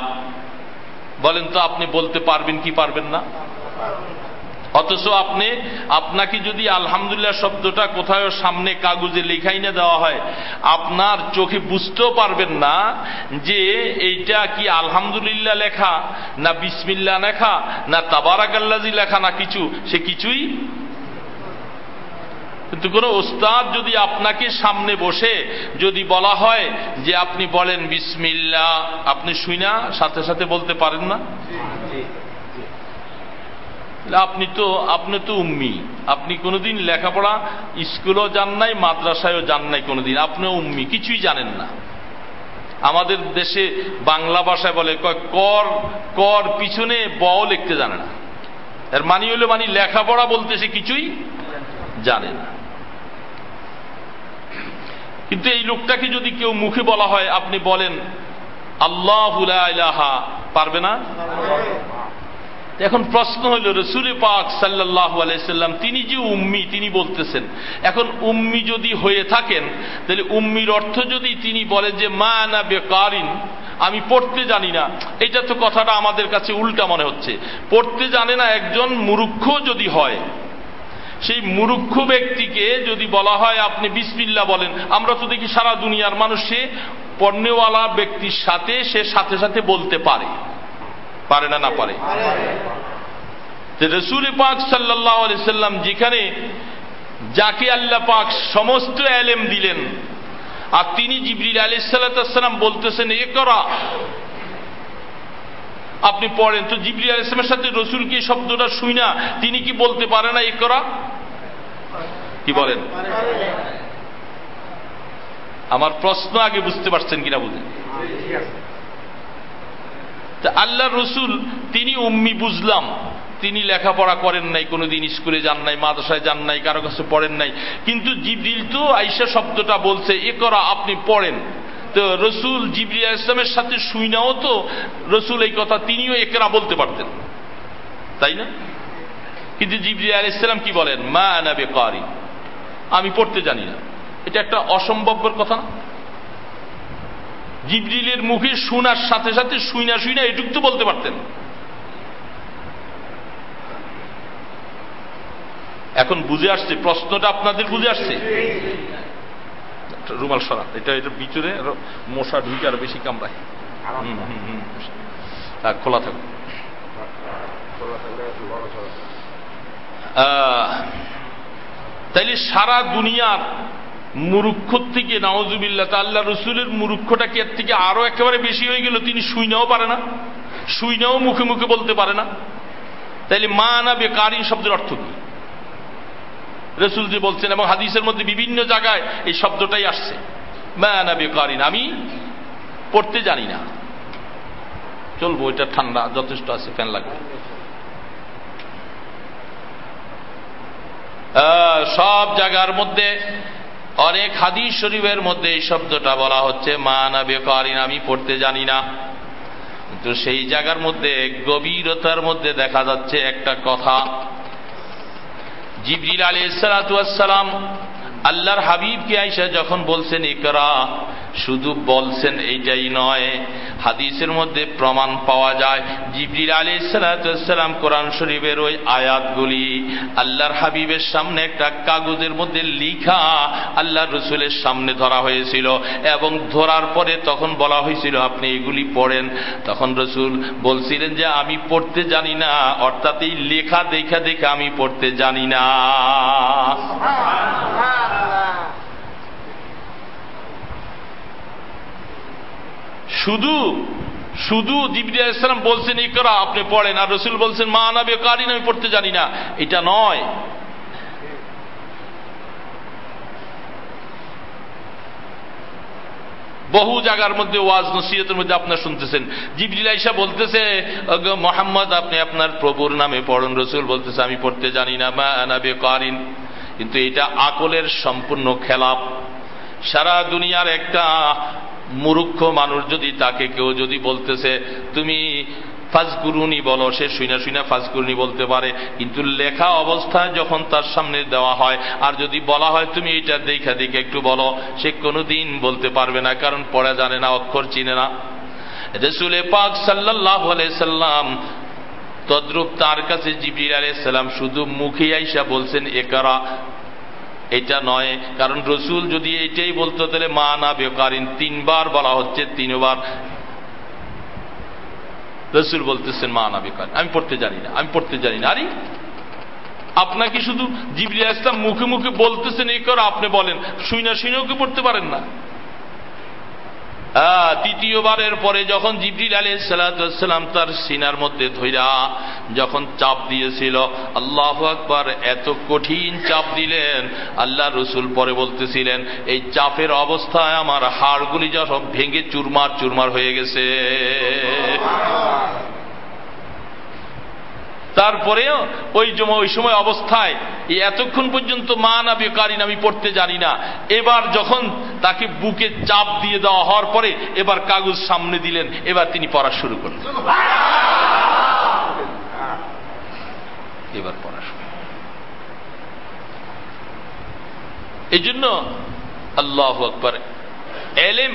বলেন তো আপনি বলতে পারবেন কি পারবেন না? অথচ আপনাকে যদি আলহামদুলিল্লাহ শব্দটা কোথাও সামনে কাগজে লেখাই না দেওয়া হয়, আপনার চোখে বুঝতেও পারবেন না যে এইটা কি আলহামদুলিল্লাহ লেখা, না বিসমিল্লাহ লেখা, না তাবারাকাল্লাযী লেখা, না কিছু, সে কিছুই। কিন্তু কোন ওস্তাদ যদি আপনাকে সামনে বসে যদি বলা হয় যে আপনি বলেন বিসমিল্লাহ, আপনি শুইনা সাথে সাথে বলতে পারেন না? আপনি তো উম্মি, আপনি কোনোদিন লেখাপড়া স্কুলও যান নাই, মাদ্রাসায়ও যান নাই কোনোদিন, আপনিও উম্মি, কিছুই জানেন না। আমাদের দেশে বাংলা ভাষায় বলে কর, কর পিছনে বও লিখতে জানে না। এর মানি হলো মানে লেখাপড়া বলতে সে কিছুই জানে না। কিন্তু এই লোকটাকে যদি কেউ মুখে বলা হয় আপনি বলেন আল্লাহু লা ইলাহা, পারবে না? এখন প্রশ্ন হইল, রাসূল পাক সাল্লাল্লাহু আলাইহি সাল্লাম তিনি যে উম্মি, তিনি বলতেছেন, এখন উম্মি যদি হয়ে থাকেন তাহলে উম্মির অর্থ যদি তিনি বলেন যে মা আনা বিকারিন, আমি পড়তে জানি না, এটা তো কথাটা আমাদের কাছে উল্টা মনে হচ্ছে। পড়তে জানে না একজন মূর্খ যদি হয়, সেই মূর্খ ব্যক্তিকে যদি বলা হয় আপনি বিসমিল্লাহ বলেন, আমরা তো দেখি সারা দুনিয়ার মানুষ সে পড়নেওয়ালা ব্যক্তির সাথে সে সাথে সাথে বলতে পারে, পারে না? না পারে। রাসূল পাক সাল্লাল্লাহু আলাইহি সাল্লাম যেখানে যাকে আল্লাহ পাক সমস্ত ইলম দিলেন, আর তিনি জিবরিল আলাইহিস সালাম বলতেছেন ইকরা, আপনি পড়েন, তো জিবরিল আলাইহিস সালামের সাথে রাসূল কি শব্দটা শুই না, তিনি কি বলতে পারে না ইকরা? কি বলেন? আমার প্রশ্ন আগে বুঝতে পারছেন কিনা বুঝেন? আল্লাহ রসুল তিনি উম্মি বুঝলাম, তিনি লেখাপড়া করেন নাই, কোনোদিন স্কুলে যান নাই, মাদ্রাসায় যান নাই, কারো কাছে পড়েন নাই, কিন্তু জিবরিল তো আইসা শব্দটা বলছে, ইকরা, আপনি পড়েন। তো রসুল জিবরিল আলাইহিস সালামের সাথে শুইনাও তো রসুল এই কথা তিনিও ইকরা বলতে পারতেন, তাই না? কিন্তু জিবরিল আলাইহিস সালাম কি বলেন? মা আনা বিকারি, আমি পড়তে জানি না। এটা একটা অসম্ভবের কথা না? জিবরিলের মুখে শোনার সাথে সাথে শুইনা শুইনা এটুক তো বলতে পারতেন। এখন বুঝে আসছে? প্রশ্নটা আপনাদের বুঝে আসছে? রুমাল সরা, এটা ভিতরে মশা ঢুকে আরো বেশি কামড়ায়। খোলা থাকুক। তাইলে সারা দুনিয়ার মুরুক্ষ থেকে নাউজুবিল্লাহ, আল্লাহ রসুলের মুরুক্ষটা কি এর থেকে আরো একেবারে বেশি হয়ে গেল? তিনি শুইনাও পারে না, শুইনাও মুখে মুখে বলতে পারে না। তাইলে মা আনা বেকারি শব্দের অর্থ কি? রসুল যে বলছেন, এবং হাদিসের মধ্যে বিভিন্ন জায়গায় এই শব্দটাই আসছে, মা আনা বেকারিন, আমি পড়তে জানি না। চলবো, এটা ঠান্ডা যথেষ্ট আছে, ফ্যান লাগবে। সব জায়গার মধ্যে, অনেক হাদিস শরীফের মধ্যে এই শব্দটা বলা হচ্ছে, মা আনা বেকারিন, আমি পড়তে জানি না। কিন্তু সেই জায়গার মধ্যে গভীরতার মধ্যে দেখা যাচ্ছে একটা কথা। জিবরিল আলাইহিস সালাতু ওয়াস সালাম আল্লাহর হাবিবকে আয়েশা যখন বলছেন ইকরা, শুধু বলছেন এইটাই নয়, হাদিসের মধ্যে প্রমাণ পাওয়া যায় জিবরিল আলাইহিস সালাতু ওয়াস সালাম কোরআন শরীফের ওই আয়াতগুলি আল্লাহর হাবিবের সামনে একটা কাগজের মধ্যে লিখা আল্লাহর রাসূলের সামনে ধরা হয়েছিল, এবং ধরার পরে তখন বলা হয়েছিল আপনি এগুলি পড়েন। তখন রাসূল বলছিলেন যে আমি পড়তে জানি না, অর্থাৎ এই লেখা দেখা দেখা আমি পড়তে জানি না। শুধু শুধু জিবরিল আলাইহিস সালাম বলছেন ইকরা, আপনি পড়েন, আর রাসূল বলছেন মা আনা বিকারিন, আমি পড়তে জানি না, এটা নয়। বহু জায়গার মধ্যে ওয়াজ নসিহতের মধ্যে আপনার শুনতেছেন জিবরিল আয়েশা বলতেছে মুহাম্মদ আপনি আপনার প্রভুর নামে পড়ুন, রাসূল বলতেছে আমি পড়তে জানি না, মা আনা বিকারিন। কিন্তু এটা আকলের সম্পূর্ণ খেলাফ। সারা দুনিয়ার একটা মূর্খ মানুষ যদি তাকে কেউ যদি বলতেছে তুমি ফাজকুরুনি বলো, সে শুইনা শুইনা ফাজকুরুনি বলতে পারে, কিন্তু লেখা অবস্থায় যখন তার সামনে দেওয়া হয় আর যদি বলা হয় তুমি এটা দেখা দেখে একটু বলো, সে কোনোদিন বলতে পারবে না, কারণ পড়া জানে না, অক্ষর চিনে না। রাসূল পাক সাল্লাল্লাহু আলাইহি সাল্লাম তদ্রূপ তার কাছে জিবরিল আলাইহিস সালাম শুধু মুখে আইসা বলছেন ইকরা, এটা নয়। কারণ রসুল যদি এইটাই বলতো তাহলে মা না বেকারিন তিনবার বলা হচ্ছে, তিনবার রসুল বলতেছেন মা না বেকার, আমি পড়তে জানি না, আমি পড়তে জানি না। আরে আপনাকে শুধু জিবরিল আলাইহিস সালাম মুখে মুখে বলতেছেন এই করো, আপনি বলেন, শুইনা শুইনাও কি পড়তে পারেন না? তৃতীয়বারের পরে যখন জিবরিল আলাইহিস সালাতু ওয়াস সালাম তার সিনার মধ্যে ধইরা যখন চাপ দিয়েছিল, আল্লাহু আকবার, এত কঠিন চাপ দিলেন, আল্লাহ রসুল পরে বলতেছিলেন এই চাপের অবস্থায় আমার হাড়গুলি সব ভেঙে চুরমার চুরমার হয়ে গেছে। তারপরেও ওই সময় অবস্থায় এতক্ষণ পর্যন্ত মা না বেকারিন, আমি পড়তে জানি না। এবার যখন তাকে বুকে চাপ দিয়ে দেওয়া হওয়ার পরে এবার কাগজ সামনে দিলেন, এবার তিনি পড়া শুরু করলেন, এবার পড়া শুরু। এই জন্য আল্লাহু আকবার, এলেম,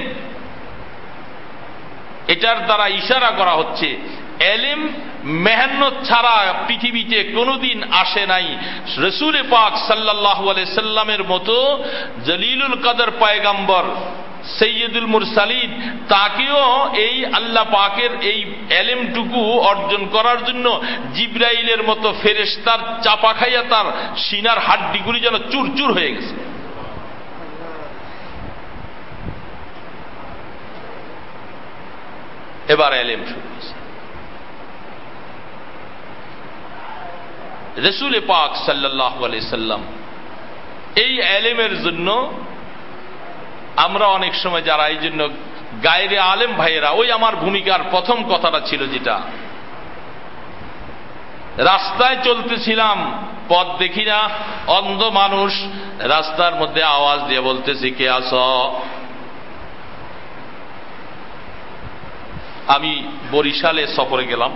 এটার দ্বারা ইশারা করা হচ্ছে এলেম মেহনত ছাড়া পৃথিবীতে কোনোদিন আসে নাই। রাসূল পাক সাল্লাল্লাহু আলাইহি সাল্লামের মতো জলিলুল কদর পয়গম্বর সৈয়দুল মুরসালিন, তাকেও এই আল্লাহ পাকের এই এলেমটুকু অর্জন করার জন্য জিবরাইলের মতো ফেরেশতার চাপা খাইয়া তার সিনার হাড্ডিগুলি যেন চুরচুর হয়ে গেছে। এবার এলেম শুরু হয়েছে। রাসূল পাক সাল্লাল্লাহু আলাইহি সাল্লাম এই এলেমের জন্য আমরা অনেক সময় যারা এই জন্য গায়রে আলেম ভাইয়েরা, ওই আমার ভূমিকার প্রথম কথাটা ছিল যেটা, রাস্তায় চলতেছিলাম, পথ দেখি না, অন্ধ মানুষ রাস্তার মধ্যে আওয়াজ দিয়ে বলতেছে, কে আছো? আমি বরিশালে সফরে গেলাম।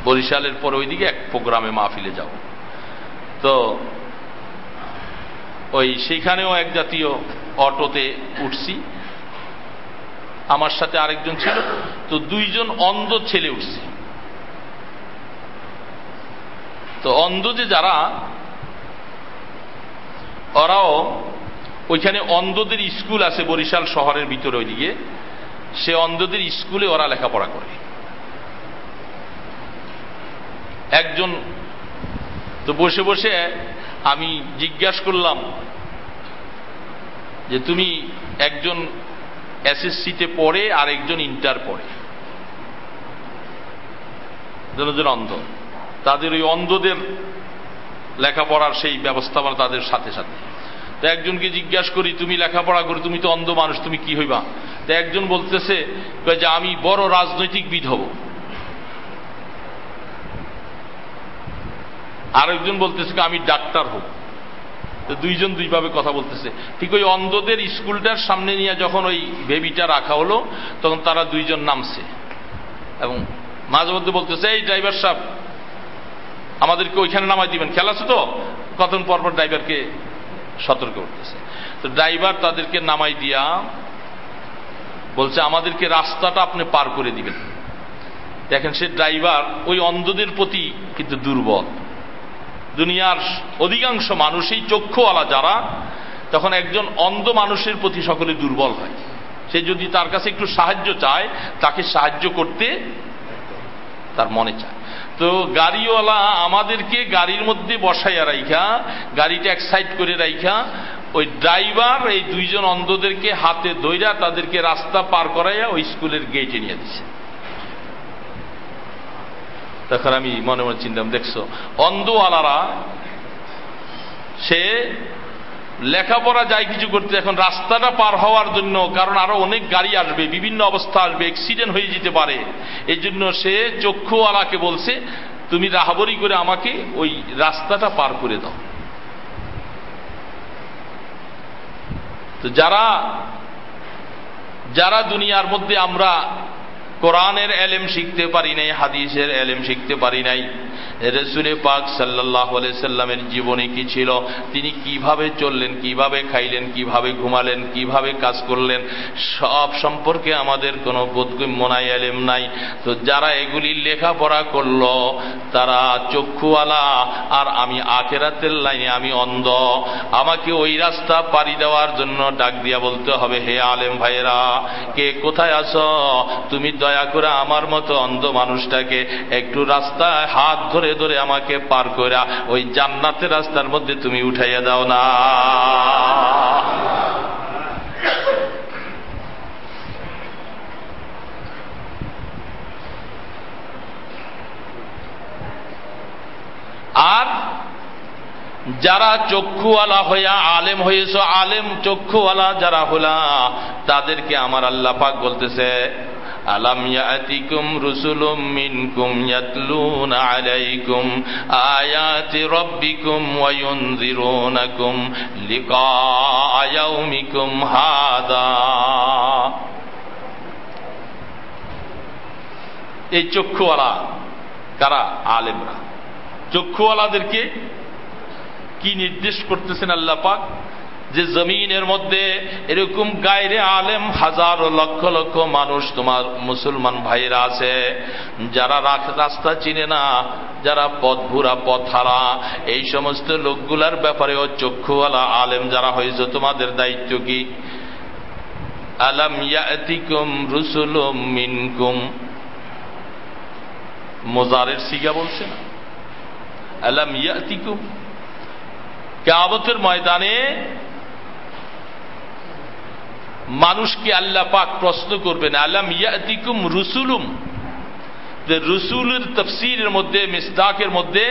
বরিশালের পর ওইদিকে এক প্রোগ্রামে মাহফিলে যাব। তো ওই সেইখানেও এক জাতীয় অটোতে উঠছি, আমার সাথে আরেকজন ছিল, তো দুইজন অন্ধ ছেলে উঠছে। তো অন্ধ যে যারা, ওরাও ওইখানে অন্ধদের স্কুল আছে বরিশাল শহরের ভিতরে, ওইদিকে সে অন্ধদের স্কুলে ওরা লেখাপড়া করে। একজন তো বসে বসে আমি জিজ্ঞাসা করলাম যে তুমি, একজন এসএসসিতে পড়ে আর একজন ইন্টার পড়ে, দুজন অন্ধ, তাদের ওই অন্ধদের লেখাপড়ার সেই ব্যবস্থাপনা তাদের সাথে সাথে। তো একজনকে জিজ্ঞাসা করি, তুমি লেখাপড়া করে, তুমি তো অন্ধ মানুষ, তুমি কি হইবা? তো একজন বলতেছে যে আমি বড় রাজনৈতিকবিদ হব, আরেকজন বলতেছে আমি ডাক্তার হব। তো দুইজন দুইভাবে কথা বলতেছে। ঠিক ওই অন্ধদের স্কুলটার সামনে নিয়ে যখন ওই বেবিটা রাখা হলো, তখন তারা দুইজন নামছে এবং মাঝে মধ্যে বলতেছে, এই ড্রাইভার সাহেব আমাদেরকে ওইখানে নামাই দিবেন, খেলা আছে তো। কতক্ষণ পরপর ড্রাইভারকে সতর্ক করতেছে। তো ড্রাইভার তাদেরকে নামাই দিয়া বলছে, আমাদেরকে রাস্তাটা আপনি পার করে দিবেন। দেখেন, সে ড্রাইভার ওই অন্ধদের প্রতি কিন্তু দুর্বল। দুনিয়ার অধিকাংশ মানুষ, এই চক্ষুওয়ালা যারা, তখন একজন অন্ধ মানুষের প্রতি সকলে দুর্বল হয়। সে যদি তার কাছে একটু সাহায্য চায়, তাকে সাহায্য করতে তার মনে চায়। তো গাড়িওয়ালা আমাদেরকে গাড়ির মধ্যে বসাইয়া রাইখা, গাড়িটা এক সাইড করে রাইখা, ওই ড্রাইভার এই দুইজন অন্ধদেরকে হাতে ধইরা তাদেরকে রাস্তা পার করাইয়া ওই স্কুলের গেটে নিয়ে দিচ্ছে। তখন আমি মনে মনে চিন্তাম, দেখছো অন্ধওয়ালারা, সে লেখাপড়া যায় কিছু করতে, এখন রাস্তাটা পার হওয়ার জন্য, কারণ আরো অনেক গাড়ি আসবে, বিভিন্ন অবস্থা আসবে, অ্যাক্সিডেন্ট হয়ে যেতে পারে, এই জন্য সে চক্ষুওয়ালাকে বলছে, তুমি রাহাবরি করে আমাকে ওই রাস্তাটা পার করে দাও। তো যারা যারা দুনিয়ার মধ্যে আমরা কোরআনের এলেম শিখতে পারি নাই, হাদিসের এলেম শিখতে পারি নাই, রাসূল পাক সাল্লাল্লাহু আলাইহি সাল্লামের জীবনে কি ছিল, তিনি কিভাবে চললেন, কিভাবে খাইলেন, কিভাবে ঘুমালেন, কিভাবে কাজ করলেন, সব সম্পর্কে আমাদের কোনো বোধগম্য নাই, এলেম নাই। তো যারা এগুলি লেখাপড়া করলো তারা চক্ষুওয়ালা, আর আমি আখিরাতের লাইনে আমি অন্ধ। আমাকে ওই রাস্তা পাড়ি দেওয়ার জন্য ডাক দিয়া বলতে হবে, হে আলেম ভাইয়েরা, কে কোথায় আছো? তুমি দয়া করে আমার মতো অন্ধ মানুষটাকে একটু রাস্তায় হাত ধরে ধরে আমাকে পার করে ওই জান্নাতের রাস্তার মধ্যে তুমি উঠাইয়া দাও না। আর যারা চক্ষুওয়ালা হইয়া আলেম হয়েছ, আলেম চক্ষুওয়ালা যারা হলা, তাদেরকে আমার আল্লাহ পাক বলতেছে, আলাম ইয়াতিকুম রুসুলুম মিনকুম ইয়াতলুনা আলাইকুম আয়াতি রাব্বিকুম ওয়া ইউনযিরুনাকুম লিকা ইয়াউমিকুম হাদা। এই চক্ষুওয়ালা কারা? আলেমরা। চক্ষুওয়ালাদেরকে কি নির্দেশ করতেছেন আল্লাহ পাক? যে জমিনের মধ্যে এরকম গায়রে আলেম হাজারো লক্ষ লক্ষ মানুষ তোমার মুসলমান ভাইরা আছে, যারা রাস্তা চিনে না, যারা পথ ভুরা পথ হারা, এই সমস্ত লোকগুলার ব্যাপারেও চক্ষুওয়ালা আলেম যারা হয়েছে, তোমাদের দায়িত্ব কি? আলাম ইয়াতিকুম রুসুলুম মিনকুম, মুজারের সিগা বলছে না, আলাম ইয়াতিকুম। কিয়ামতের ময়দানে মানুষকে আল্লাহ পাক প্রশ্ন করবেন, আলাম ইয়াতিকুম রুসুলুম। যে রসুলের তাফসীরের মধ্যে, মিসদাকের মধ্যে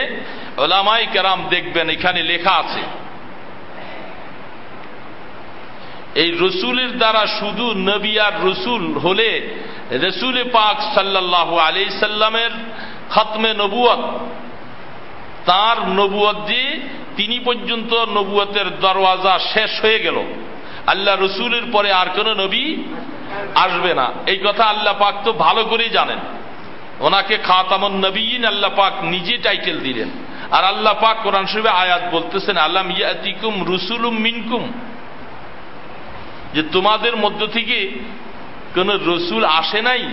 উলামায়ে কেরাম দেখবেন এখানে লেখা আছে, এই রসুলের দ্বারা শুধু নবী আর রসুল হলে রসুল পাক সাল্লাল্লাহু আলাইহি সাল্লামের খতমে নবুয়ত, তার নবুয়ত যে তিনি পর্যন্ত নবুয়তের দরওয়াজা শেষ হয়ে গেল, আল্লাহ রসুলের পরে আর কোন নবী আসবে না। এই কথা আল্লাহ পাক তো ভালো করেই জানেন। ওনাকে খাতামুন নবিয়্যিন আল্লাহ পাক নিজে টাইটেল দিলেন। আর আল্লাহ পাক কোরআন শরীফে আয়াত বলতেছেন, আলাম ইয়াতিকুম রুসুলুম মিনকুম, যে তোমাদের মধ্য থেকে কোন রসুল আসে নাই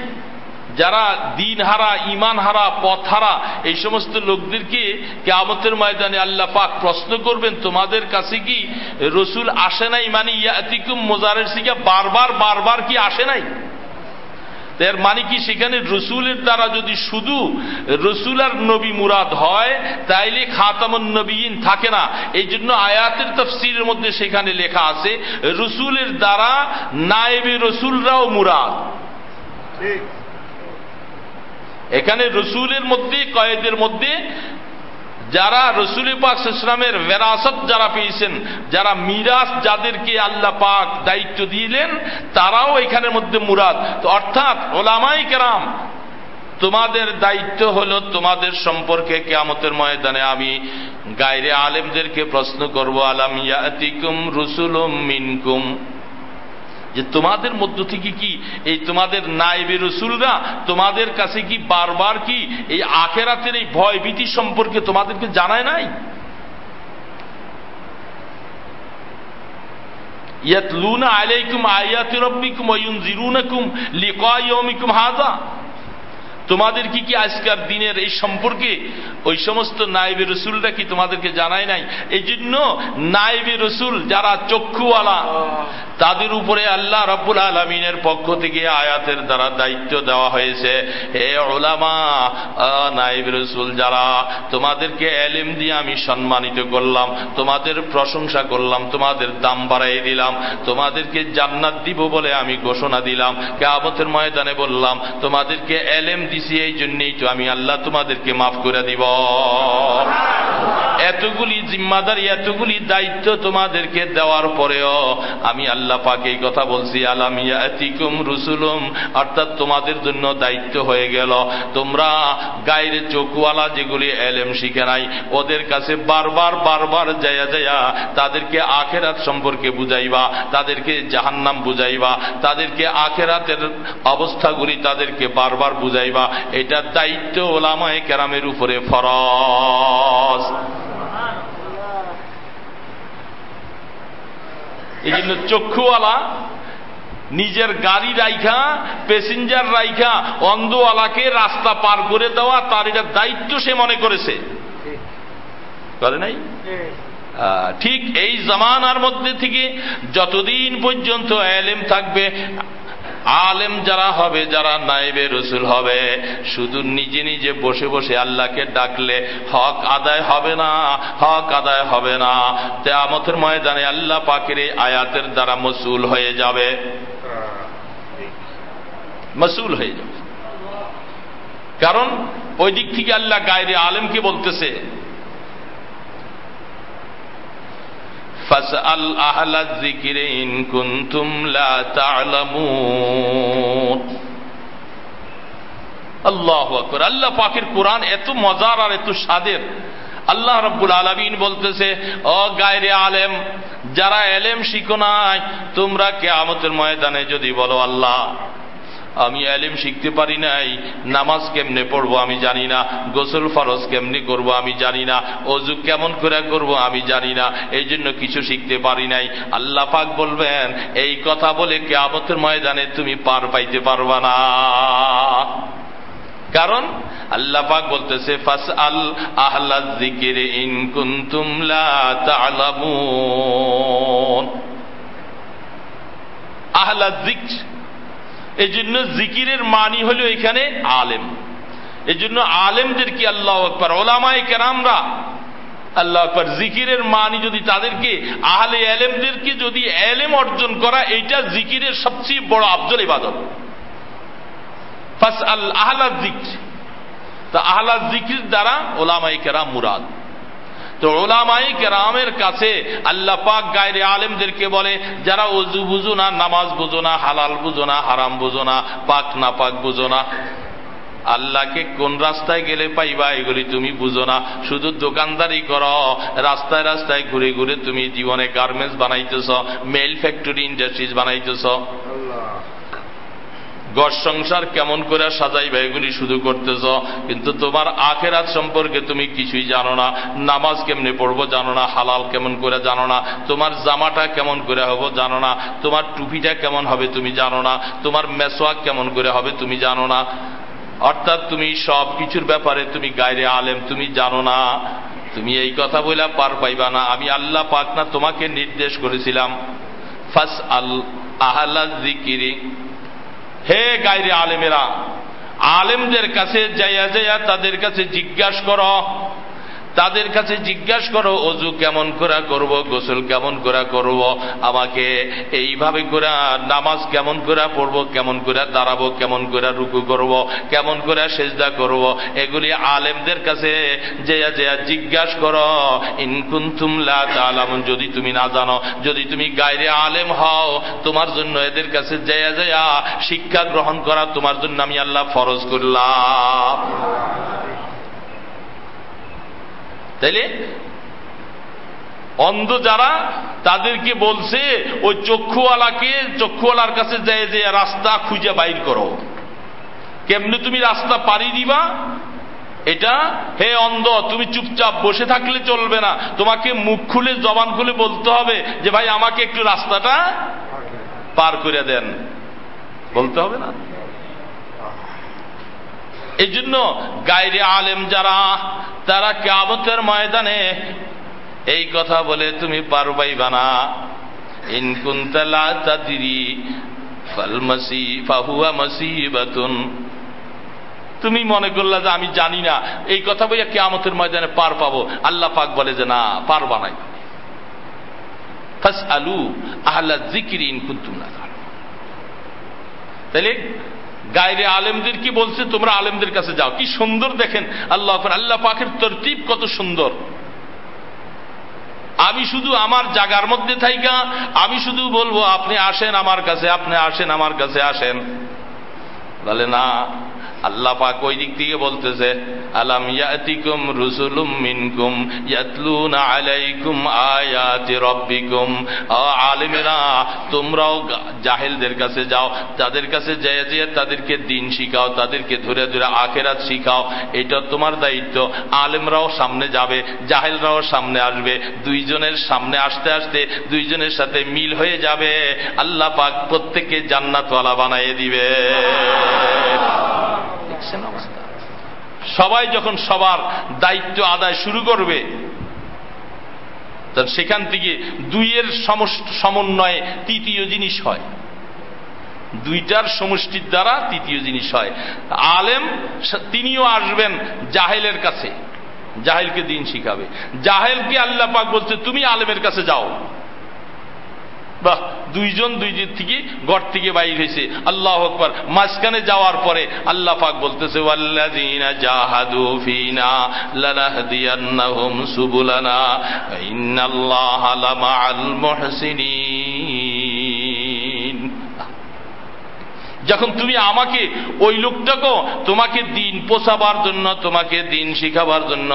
যারা দিন হারা, ইমান হারা, পথ হারা এই সমস্ত লোকদেরকে কিয়ামতের ময়দানে আল্লাহ পাক প্রশ্ন করবেন, তোমাদের কাছে কি রসুল আসে নাই? মানে ইয়াতিকুম মুজারের সিগা বারবার বারবার কি আসে নাই? এর মানে কি সেখানে রসুলের দ্বারা যদি শুধু রসুল আর নবী মুরাদ হয় তাইলে খাতামুন নবিয়্যিন থাকে না। এই জন্য আয়াতের তাফসীরের মধ্যে সেখানে লেখা আছে রসুলের দ্বারা নায়েবে রসুলরাও মুরাদ। এখানে রসুলের মধ্যে, কয়েদের মধ্যে যারা রসুল পাক সাল্লাল্লাহু আলাইহি ওয়াসাল্লামের বিরাসত যারা পেয়েছেন, যারা মিরাস যাদেরকে আল্লাহ পাক দায়িত্ব দিলেন, তারাও এখানের মধ্যে মুরাদ। তো অর্থাৎ উলামায়ে কেরাম, তোমাদের দায়িত্ব হলো তোমাদের সম্পর্কে কিয়ামতের ময়দানে আমি গায়রে আলেমদেরকে প্রশ্ন করব, আলাম ইয়াতিকুম রুসুলুম মিনকুম, যে তোমাদের মধ্য থেকে কি এই তোমাদের নায়েবে রসুলরা তোমাদের কাছে কি বারবার কি এই আখিরাতের এই ভয় ভীতি সম্পর্কে তোমাদেরকে জানায় নাই? ইয়াতলুনা আলাইকুম আয়াতি রাব্বিকুম ওয়া ইউনজিরুনাকুম লিকা ইয়াউমিকুম হাযা, তোমাদের কি কি আজকের দিনের এই সম্পর্কে ওই সমস্ত নায়েবে রসুলরা কি তোমাদেরকে জানায় নাই? এই জন্য নায়েবে রসুল যারা চক্ষুওয়ালা তাদের উপরে আল্লাহ রাব্বুল আলামিনের পক্ষ থেকে আয়াতের দ্বারা দায়িত্ব দেওয়া হয়েছে, হে উলামা, নায়েবে রসুল যারা, তোমাদেরকে ইলম দিয়ে আমি সম্মানিত করলাম, তোমাদের প্রশংসা করলাম, তোমাদের দাম বাড়াই দিলাম, তোমাদেরকে জান্নাত দিব বলে আমি ঘোষণা দিলাম, কিয়ামতের ময়দানে বললাম তোমাদেরকে ইলম দিছি এই জন্যই তো আমি আল্লাহ তোমাদেরকে মাফ করে দিব। এতগুলি জিম্মাদারি, এতগুলি দায়িত্ব তোমাদেরকে দেওয়ার পরেও আমি আল্লাহ পাক এই কথা বলছি, আলাম ইয়াতিকুম রুসুলুম, অর্থাৎ তোমাদের জন্য দায়িত্ব হয়ে গেল তোমরা গায়রে চোখওয়ালা যেগুলি ইলম শিখে নাই ওদের কাছে বারবার বারবার যায়া যায়া তাদেরকে আখিরাত সম্পর্কে বুঝাইবা, তাদেরকে জাহান্নাম বুঝাইবা, তাদেরকে আখিরাতের অবস্থাগুলি তাদেরকে বারবার বুঝাইবা। এটা দায়িত্ব উলামায়ে কেরামের উপরে ফরজ। এই জন্য চক্ষুওয়ালা নিজের গাড়ি রাইখা, প্যাসেঞ্জার রাইখা অন্ধওয়ালাকে রাস্তা পার করে দেওয়া তার এটা দায়িত্ব সে মনে করেছে, করে নাই? ঠিক এই জামানার মধ্যে থেকে যতদিন পর্যন্ত ইলম থাকবে, আলেম যারা হবে, যারা নায়েবে রসুল হবে, শুধু নিজে নিজে বসে বসে আল্লাহকে ডাকলে হক আদায় হবে না, হক আদায় হবে না। কিয়ামতের ময়দানে আল্লাহ পাকের এই আয়াতের দ্বারা মাসউল হয়ে যাবে, মাসউল হয়ে যাবে। কারণ ওই দিক থেকে আল্লাহ গায়রে আলেমকে বলতেছে, ফাসআল আহলা যিকরি ইন কুনতুম লা তা'লামুন। আল্লাহু আকবার। আল্লাহ পাকের কোরআন এত মজার আর এত স্বাদের। আল্লাহ রাব্বুল আলামিন বলতেছে, ও গায়রে আলেম যারা ইলম শিখো নাই, তোমরা কিয়ামতের ময়দানে যদি বলো আল্লাহ আমি ইলম শিখতে পারি নাই, নামাজ কেমনে পড়বো আমি জানি না, গোসল ফরজ কেমনে করব আমি জানি না, ওযু কেমন করে করব আমি জানি না, এই জন্য কিছু শিখতে পারি নাই, আল্লাহ পাক বলবেন এই কথা বলে কিয়ামতের ময়দানে তুমি পার পাইতে পারবা না। কারণ আল্লাহ পাক বলতেছে, ফাসআল আহলা যিকরি ইন কুনতুম লা তা'লামুন। আহলা যিকর, এই জন্য জিকিরের মানি হলো এখানে আলেম। এই জন্য আলেমদেরকে আল্লাহু আকবার, উলামায়ে কেরামরা আল্লাহু আকবার, জিকিরের মানি যদি তাদেরকে আহলে ইলমদেরকে যদি ইলম অর্জন করা, এইটা জিকিরের সবচেয়ে বড় আফজল ইবাদত। ফাসআল আহলা যিকর, তো আহলা যিকর দ্বারা উলামায়ে কেরাম মুরাদ। তো তো উলামায়ে কেরামের কাছে আল্লাহ পাক গায়রে আলেমদেরকে বলে, যারা ওযু বুঝো না, নামাজ বুঝো না, হালাল বুঝো না, হারাম বুঝো না, পাক না পাক বুঝো না, আল্লাহকে কোন রাস্তায় গেলে পাইবা এগুলি তুমি বুঝো না, শুধু দোকানদারি করো, রাস্তায় রাস্তায় ঘুরে ঘুরে তুমি জীবনে গার্মেন্টস বানাইতেছ, মেল ফ্যাক্টরি ইন্ডাস্ট্রিজ বানাইতেছ, ঘর সংসার কেমন করে সাজাইবা এগুলি শুধু করতেছ, কিন্তু তোমার আখিরাত সম্পর্কে তুমি কিছুই জানো না। নামাজ কেমনে পড়বো জানো না, হালাল কেমন করে জানো না, তোমার জামাটা কেমন করে হবে জানো না, তোমার টুপিটা কেমন হবে তুমি জানো না, তোমার মেসওয়াক কেমন করে হবে তুমি জানো না। অর্থাৎ তুমি সব কিছুর ব্যাপারে তুমি গায়রে আলেম, তুমি জানো না। তুমি এই কথা বলে পার পাইবা না। আমি আল্লাহ পাক না তোমাকে নির্দেশ করেছিলাম, ফাসআল আহলা যিকরি, হে গায়রে আলেমেরা, আলেমদের কাছে যাইয়া যাইয়া তাদের কাছে জিজ্ঞাসা করো, তাদের কাছে জিজ্ঞাসা করো ওযু কেমন করে করব, গোসল কেমন করে করব, আমাকে এইভাবে করে নামাজ কেমন করে পড়ব, কেমন করে দাঁড়াবো, কেমন করে রুকু করব, কেমন করে সেজদা করব, এগুলি আলেমদের কাছে যেয়া যেয়া জিজ্ঞাসা করো। ইন কুনতুম লা তা'লামুন, যদি তুমি না জানো, যদি তুমি গায়রে আলেম হও, তোমার জন্য এদের কাছে যেয়া যেয়া শিক্ষা গ্রহণ করা তোমার জন্য আমি আল্লাহ ফরজ করলাম। তাইলে অন্ধ যারা, তাদেরকে বলছে ওই চক্ষুওয়ালার কাছে যায় যে রাস্তা খুঁজে বাইর করো, কেমনে তুমি রাস্তা পাড়ি দিবা এটা। হে অন্ধ, তুমি চুপচাপ বসে থাকলে চলবে না, তোমাকে মুখ খুলে জবান খুলে বলতে হবে যে ভাই আমাকে একটু রাস্তাটা পার করে দেন, বলতে হবে না? এই জন্য গায়রে আলেম যারা, তারা কিয়ামতের ময়দানে এই কথা বলে তুমি পার পাইবা না। ইন কুনতা লা তাদরি ফাহুয়া মাসিবাতুন, তুমি মনে করলা যে আমি জানি না, এই কথা বলে কিয়ামতের ময়দানে পার পাবো। আল্লাহ পাক বলে যে না, পারবা না। ফাসআলু আহলা যিকরি ইন কুনতুম লা তা'লামুন। তাহলে গায়রে আলেমদের কি বলছে, তোমরা আলেমদের কাছে যাও। কি সুন্দর দেখেন আল্লাহ পাকের তরতিব কত সুন্দর। আমি শুধু আমার জায়গার মধ্যে থাইকা আমি শুধু বলবো আপনি আসেন আমার কাছে, আপনি আসেন আমার কাছে, আসেন, বলে না। আল্লাহ পাক ওই দিক থেকে বলতেছে, আলাম ইয়াতিকুম রুসুলুম মিনকুম ইয়াতলুনা আলাইকুম আয়াতি রাব্বিকুম। আলেমেরা, তোমরাও জাহেলদের কাছে যাও, তাদের কাছে যেয়ে যেয়ে তাদেরকে দিন শিখাও, তাদেরকে ধরে ধরে আখিরাত শিখাও। এটা তোমার দায়িত্ব। আলেমরাও সামনে যাবে, জাহেলরাও সামনে আসবে, দুইজনের সামনে আসতে আসতে দুইজনের সাথে মিল হয়ে যাবে। আল্লাহ পাক প্রত্যেককে জান্নাতওয়ালা বানাইয়ে দিবে। সবাই যখন সবার দায়িত্ব আদায় শুরু করবে, সেখান থেকে দুইয়ের সমন্বয়ে তৃতীয় জিনিস হয়, দুইটার সমষ্টির দ্বারা তৃতীয় জিনিস হয়। আলেম তিনিও আসবেন জাহেলের কাছে, জাহেলকে দিন শিখাবে। জাহেলকে আল্লাহ পাক বলছে তুমি আলেমের কাছে যাও। বাহ, দুইজন দুই দিক থেকে ঘর থেকে বাইর হয়েছে, আল্লাহু আকবার। মাঝখানে যাওয়ার পরে আল্লাহ পাক বলতেছে, ওয়াল্লাযীনা জাহাদু ফীনা লানাহদিয়ান্নাহুম সুবুলানা ইন্নাল্লাহা লামাআল মুহসিনিন। যখন তুমি আমাকে, ওই লোকটাকেও তোমাকে দিন পোষাবার জন্য, তোমাকে দিন শিখাবার জন্য,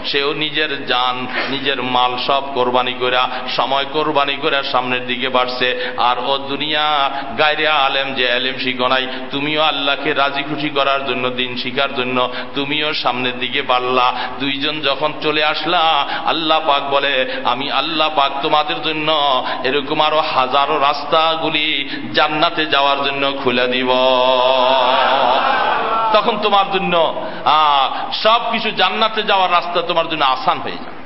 সেও নিজের জান নিজের মাল সব কোরবানি করে, সময় কোরবানি করে সামনের দিকে বাড়ছে। আর ও দুনিয়া গায়রে আলেম যে আলেম শিখো নাই, তুমিও আল্লাহকে রাজি খুশি করার জন্য, দিন শিখার জন্য তুমিও সামনের দিকে বাড়লা। দুইজন যখন চলে আসলা, আল্লাহ পাক বলে আমি আল্লাহ পাক তোমাদের জন্য এরকম আরো হাজারো রাস্তাগুলি জান্নাতে যাওয়ার জন্য খুলে দিব। তখন তোমার জন্য সবকিছু জান্নাতে যাওয়ার রাস্তা তোমার জন্য আসান হয়ে যাবে।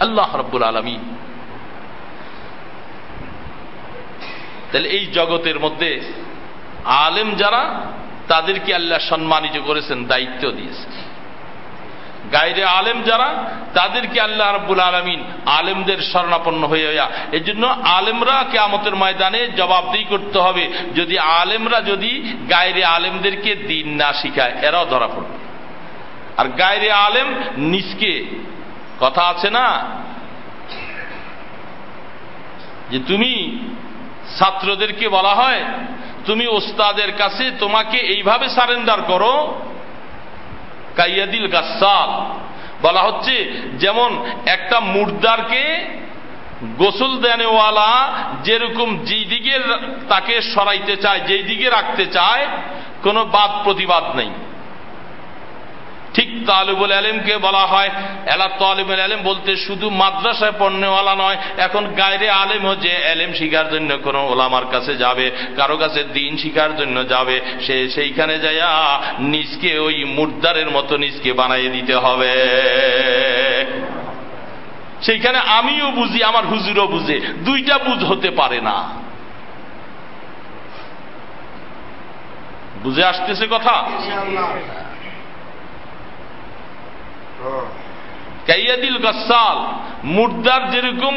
আল্লাহ রাব্বুল আলামিন তাহলে এই জগতের মধ্যে আলেম যারা, তাদেরকে আল্লাহ সম্মানিত করেছেন, দায়িত্ব দিয়েছেন। গায়রে আলেম যারা, তাদেরকে আল্লাহ রাব্বুল আলামিন আলেমদের শরণাপন্ন হয়ে, এই জন্য আলেমরা কিয়ামতের ময়দানে জবাবদিহি করতে হবে। যদি আলেমরা যদি গায়রে আলেমদেরকে দিন না শিখায়, এরাও ধরা পড়বে। আর গায়রে আলেম নিজকে, কথা আছে না যে তুমি ছাত্রদেরকে বলা হয় তুমি ওস্তাদের কাছে তোমাকে এইভাবে সারেন্ডার করো, কাইয়াদিল গাসাল বলা হচ্ছে যেমন একটা মুর্দারকে গোসল দেনেওয়ালা যেরকম যেই দিকে তাকে সরাইতে চায়, যেই দিকে রাখতে চায়, কোনো বাদ প্রতিবাদ নেই। ঠিক তালিবুল ইলমকে বলা হয় তালিবুল ইলম বলতে শুধু মাদ্রাসায় পড়নেওয়ালা নয়, এখন গায়রে আলেমও যে ইলম শিখার জন্য কোনো ওলামার কাছে যাবে, কারো কাছে দ্বীন শিখার জন্য যাবে, সে সেইখানে যাইয়া নিজকে ওই মুর্দারের মতো নিজকে বানাইয়ে দিতে হবে। সেইখানে আমিও বুঝি, আমার হুজুরও বুঝে, দুইটা বুঝ হতে পারে না। বুঝে আসতেছে কথা? কাইয়াদিল গাসাল মুর্দার যেরকম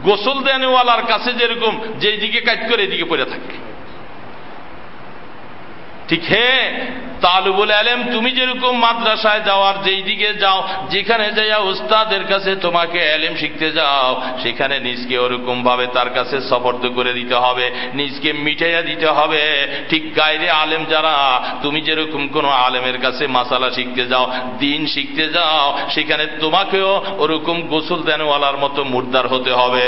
গোসল দেনেওয়ালার কাছে যেরকম যেই দিকে কাজ করে এদিকে পড়ে থাকে, ঠিক হ্যাঁ তালিবুল ইলম তুমি যেরকম মাদ্রাসায় যাওয়ার যেই দিকে যাও, যেখানে যাইয়া উস্তাদের কাছে তোমাকে ইলম শিখতে যাও, সেখানে নিজকে ওরকম ভাবে তার কাছে সফর্দ করে দিতে হবে, নিজকে মিটাইয়া দিতে হবে। ঠিক গায়রে আলেম যারা, তুমি যেরকম কোন আলেমের কাছে মাসালা শিখতে যাও, দ্বীন শিখতে যাও, সেখানে তোমাকেও ওরকম গোসল দেনওয়ালার মতো মুর্দার হতে হবে।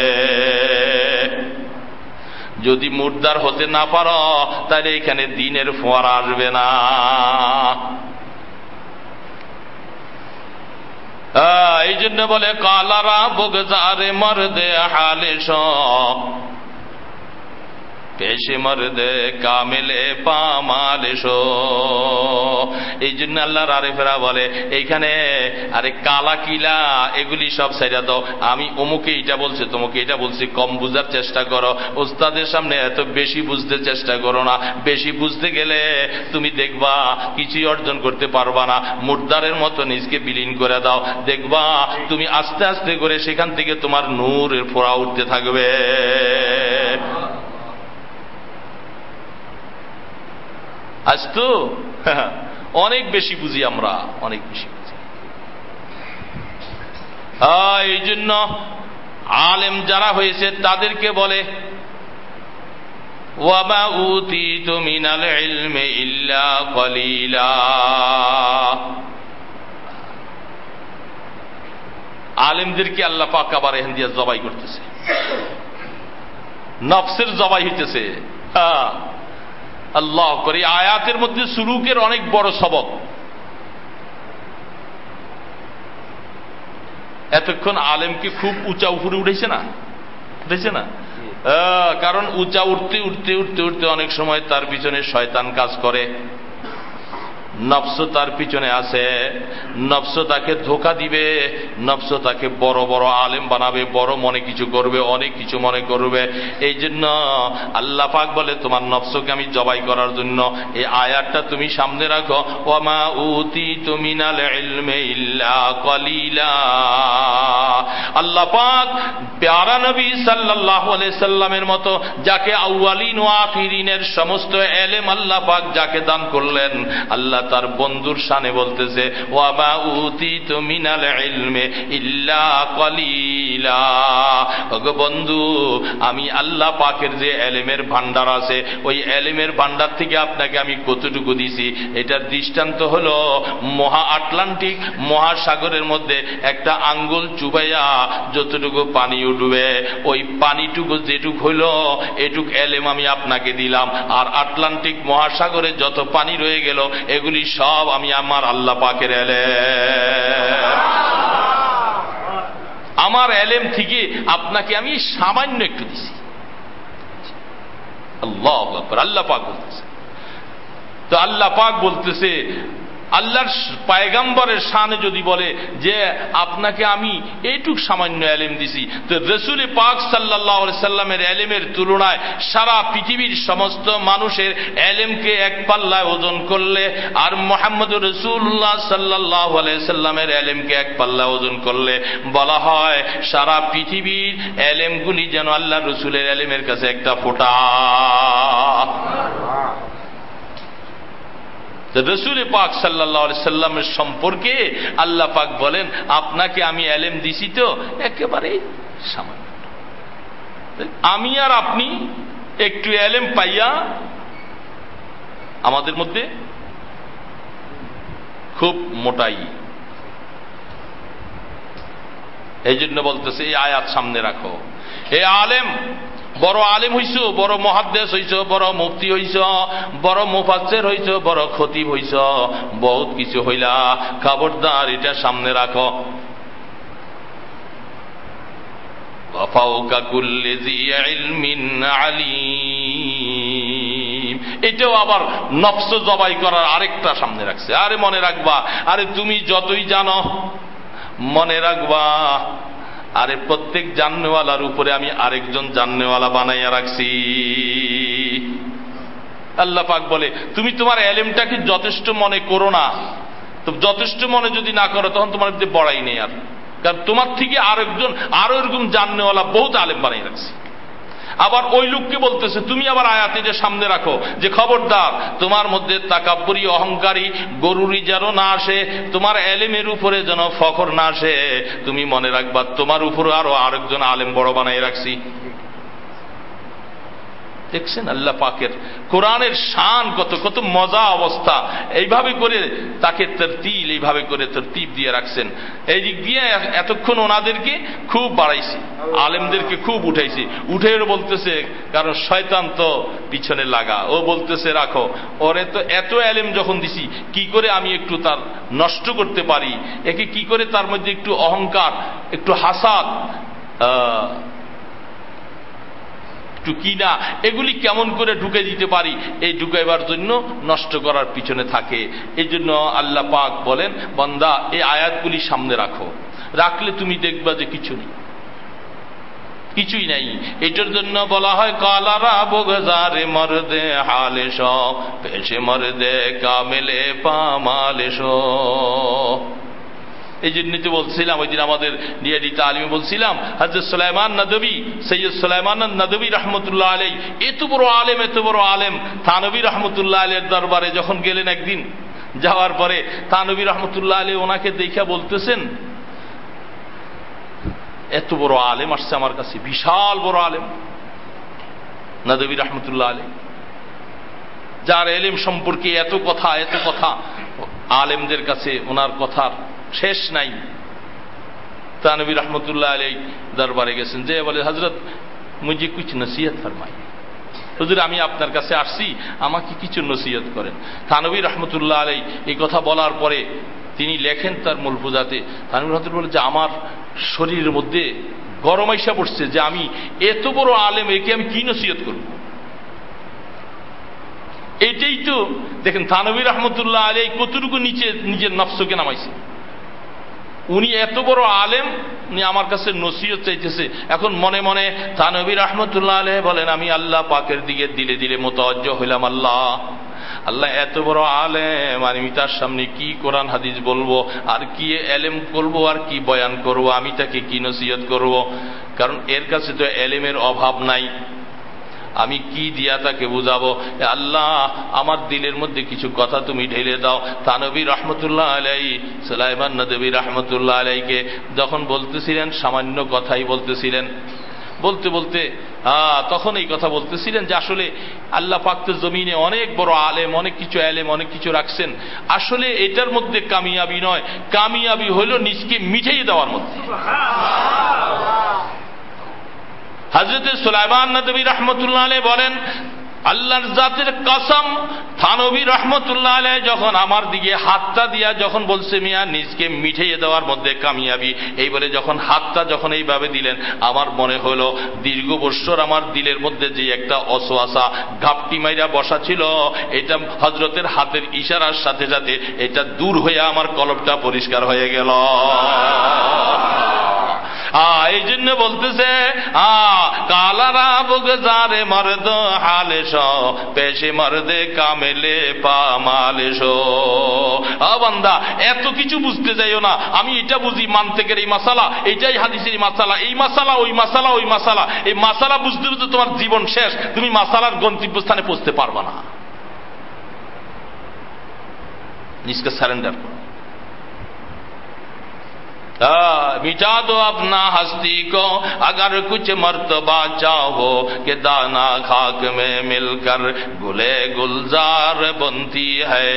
যদি মুর্দার হতে না পারো তাহলে এখানে দ্বীনের ফোয়ারা আসবে না। এই জন্য বলে কালারা বগজারে মর্দে হালেশ পেশে মর্দে কামেলে পামালেশ। এই জন্য আল্লাহর আরেফেরা বলে এইখানে আরে কালা কিলা এগুলি সব ছাইড়া দাও, আমি অমুকে এটা বলছে তোমাকে এটা বলছি, কম বুঝার চেষ্টা করো, ওস্তাদের সামনে এত বেশি বুঝতে চেষ্টা করো না। বেশি বুঝতে গেলে তুমি দেখবা কিছুই অর্জন করতে পারবা না। মুর্দারের মতো নিজকে বিলীন করে দাও, দেখবা তুমি আস্তে আস্তে করে সেখান থেকে তোমার নূরের ফোঁড়া উঠতে থাকবে। আজ তো অনেক বেশি বুঝি আমরা, অনেক বেশি বুঝি। এই জন্য আলেম যারা হয়েছে তাদেরকে বলে ওয়ামা উতীতু মিনাল ইলমি ইল্লা কলিলা। আলেমদেরকে আল্লাহ পাক আবার এখান দিয়ে জবাই করতেছে, নফসের জবাই হইতেছে। আল্লাহ করে আয়াতের মধ্যে সুলুকের অনেক বড় সবক। এতক্ষণ আলেমকে খুব উঁচা উপরে উঠেছে না, উঠেছে না? কারণ উঁচা উঠতে উঠতে উঠতে উঠতে অনেক সময় তার পিছনে শয়তান কাজ করে, নফস তার পিছনে আছে, নফস তাকে ধোঁকা দিবে, নফস তাকে বড় বড় আলেম বানাবে, বড় মনে কিছু করবে, অনেক কিছু মনে করবে। এই জন্য আল্লাহ পাক বলে তোমার নফসকে আমি জবাই করার জন্য এই আয়াতটা তুমি সামনে রাখো, ওয়ামা উতীতু মিনাল ইলমি ইল্লা কলিলা। আল্লাহ পাক প্যারা নবী সাল্লাল্লাহু আলাইহি সাল্লামের মতো যাকে আউয়ালিন ও আখিরিনের সমস্ত ইলম আল্লাহ পাক যাকে দান করলেন, আল্লাহ তার বন্ধুর শানে বলতেছে ওয়ামা উতীতু মিনাল ইলমি ইল্লা কলিলা। ওগো বন্ধু, আমি আল্লাহ পাকের যে ইলমের ভান্ডার আছে, ওই ইলমের ভান্ডার থেকে আপনাকে আমি কতটুকু দিছি, এটার দৃষ্টান্ত হলো মহা আটলান্টিক মহাসাগরের মধ্যে একটা আঙ্গুল চুবাইয়া যতটুকু পানি উঠবে, ওই পানিটুকু যেটুক হইল এটুক ইলম আমি আপনাকে দিলাম। আর আটলান্টিক মহাসাগরে যত পানি রয়ে গেল এগুলি সব আমি আমার আল্লাহ পাকের ইলম। আমার ইলম থেকে আপনাকে আমি সামান্য একটু দিছি। আল্লাহু আকবার। আল্লাহ পাক বলতেছে, তো আল্লাহ পাক বলতেছে আল্লাহর পায়গাম্বরের শানে যদি বলে যে আপনাকে আমি এইটুক সামান্য ইলম দিছি, তো রাসূল পাক সাল্লাল্লাহু আলাইহি সাল্লামের ইলমের তুলনায় সারা পৃথিবীর সমস্ত মানুষের ইলমকে এক পাল্লায় ওজন করলে, আর মুহাম্মদুর রাসূলুল্লাহ সাল্লাল্লাহু আলাইহি সাল্লামের ইলমকে এক পাল্লায় ওজন করলে বলা হয় সারা পৃথিবীর ইলমগুলি যেন আল্লাহর রাসূলের ইলমের কাছে একটা ফোঁটা। রাসূল পাক সাল্লাল্লাহু আলাইহি সাল্লামের সম্পর্কে আল্লাহ পাক বলেন, আপনাকে আমি এলেম দিছি তো একেবারে সামান্য। আমি আর আপনি একটু এলেম পাইয়া আমাদের মধ্যে খুব মোটাই। এই জন্য বলতেছে এই আয়াত সামনে রাখো। এই আলেম, বড় আলেম হইছ, বড় মুহাদ্দিস হইছ, বড় মুফতি হইছ, বড় মুফাসসির হইছ, বড় খতিব হইছ, বহুত কিছু হইলা, খবরদার এটা সামনে রাখো। ওয়া ফাওকা কুল্লি যী ইলমিন আলীম, এটাও আবার নফস জবাই করার আরেকটা সামনে রাখছে। আরে মনে রাখবা, আরে তুমি যতই জানো মনে রাখবা, আরে প্রত্যেক জাননেওয়ালার উপরে আমি আরেকজন জাননেওয়ালা বানাইয়া রাখছি। আল্লাহ পাক বলে, তুমি তোমার এলেমটাকে যথেষ্ট মনে করো না। তো যথেষ্ট মনে যদি না করো তখন তোমার মধ্যে বড়াই নেই আর, কারণ তোমার থেকে আরেকজন আরো এরকম জাননেওয়ালা বহুত আলেম বানিয়ে রাখছি। আবার ওই লোককে বলতেছে, তুমি আবার আয়াতে যে সামনে রাখো যে খবরদার তোমার মধ্যে তাকাব্বুরি, অহংকারী, গরুরি যেন না আসে, তোমার এলেমের উপরে যেন ফখর না আসে। তুমি মনে রাখবা তোমার উপরে আরো আরেকজন আলেম বড় বানাই রাখছি। দেখছেন আল্লাহ পাকের কোরআনের শান কত কত মজা অবস্থা। এইভাবে করে তাকে তরতিল, এইভাবে করে তরতিব দিয়ে রাখছেন। এই দিক দিয়ে এতক্ষণ ওনাদেরকে খুব বাড়াইছি, আলেমদেরকে খুব উঠাইছি। উঠে বলতেছে, কারণ শয়তান তো পিছনে লাগা, ও বলতেছে রাখো, ওরে তো এত এলেম যখন দিছি কি করে আমি একটু তার নষ্ট করতে পারি, একে কি করে তার মধ্যে একটু অহংকার, একটু হাসাদ, একটু কিনা, এগুলি কেমন করে ঢুকে দিতে পারি, এই ঢুকাইবার জন্য নষ্ট করার পিছনে থাকে। এই জন্য আল্লাহ পাক বলেন, বান্দা এই আয়াতগুলি সামনে রাখো, রাখলে তুমি দেখবা যে কিছু নেই, কিছুই নাই। এটার জন্য বলা হয় কালারা বগজারে মর্দে হালেশ পেশে মর্দে কামেলে পামালেশ। এই জন্য তো বলছিলাম ওই দিন আমাদের ডিআইডি তালিমে বলছিলাম, হযরত সুলাইমান নদভী, সৈয়দ সুলাইমান নদভী রহমতুল্লাহ আলাইহি এত বড় আলেম, এত বড় আলেম, থানভী রহমতুল্লাহ আলাইহির দরবারে যখন গেলেন একদিন, যাওয়ার পরে থানভী রহমতুল্লাহ আলাইহি ওনাকে দেখা বলতেছেন, এত বড় আলেম আসছে আমার কাছে, বিশাল বড় আলেম নদভী রহমতুল্লাহ আলাইহি, যার এলেম সম্পর্কে এত কথা, এত কথা, আলেমদের কাছে ওনার কথার শেষ নাই। তানভী রহমতুল্লাহ আলাইহি দরবারে গেছেন, যে বলে হযরত মুঝে কুছ নসিহত ফরমাই, হুজুর আমি আপনার কাছে আসছি, আমাকে কিছু নসিহত করেন। তানভী রহমতুল্লাহ আলাইহি এই কথা বলার পরে তিনি লেখেন তার মুলফুজাতে, তানভী রহমতুল্লাহ বলে যে আমার শরীরের মধ্যে গরম আইসা পড়ছে, যে আমি এত বড় আলেম, একে আমি কি নসিহত করব। এটাই তো দেখেন থানভী রহমতুল্লাহ আলাইহি কতটুকু নিচে নিজের নফসকে নামাইছে। উনি এত বড় আলেম, উনি আমার কাছে নসিহত চাইতেছে। এখন মনে মনে থানভী রহমতুল্লাহ আলাইহি বলেন, আমি আল্লাহ পাকের দিকে দিলে দিলে মুতাওয়াজ্জহ হইলাম, আল্লাহ আল্লাহ এত বড় আলেম, আমি তার সামনে কি কোরআন হাদিস বলবো, আর কি এলেম করব, আর কি বয়ান করব, আমি তাকে কি নসিহত করব, কারণ এর কাছে তো এলেমের অভাব নাই, আমি কি দিয়া তাকে বুঝাবো। আল্লাহ আমার দিলের মধ্যে কিছু কথা তুমি ঢেলে দাও। থানভী রহমতুল্লাহ আলাইহি সুলাইমান নদভী রহমতুল্লাহ আলাইহিকে যখন বলতেছিলেন, সামান্য কথাই বলতেছিলেন, বলতে বলতে তখন এই কথা বলতেছিলেন যে আসলে আল্লাহ পাক তো জমিনে অনেক বড় আলেম, অনেক কিছু এলেম, অনেক কিছু রাখছেন, আসলে এটার মধ্যে কামিয়াবি নয়, কামিয়াবি হইল নিজকে মিটাইয়ে দেওয়ার মধ্যে। হযরত সুলাইমান নদভী রহমতুল্লাহ আলাইহি বলেন, আল্লাহর জাতের কসম, থানভী রহমতুল্লাহ আলাইহি যখন আমার দিকে হাতটা দিয়া যখন বলছে মিয়া নিজকে মিটাইয়ে দেওয়ার মধ্যে কামিয়াবি, এই বলে যখন হাতটা যখন এইভাবে দিলেন, আমার মনে হলো দীর্ঘ বৎসর আমার দিলের মধ্যে যে একটা অসওয়াসা ঘাপটি মাইরা বসা ছিল, এটা হযরতের হাতের ইশারার সাথে সাথে এটা দূর হয়ে আমার কলবটা পরিষ্কার হয়ে গেল। এই জন্য বলতেছে কালারা বগজারে মর্দ হালেশ পেশে মর্দে কামেলে পামালেশ। বান্দা এত কিছু বুঝতে যাইও না, আমি এটা বুঝি মানতেকের এই মাসালা, এইটাই হাদিসের মাসালা, এই মাসালা ওই মাসালা ওই মাসালা, এই মাসালা বুঝতে বুঝতে তোমার জীবন শেষ, তুমি মাসালার গন্তব্যস্থানে পৌঁছতে পারবা না। নিজকে সারেন্ডার করো। मिटा दो अपना हस्ती को अगर कुछ मर्तबा चाहो कि दाना खाक में मिलकर गुले गुलजार बनती है।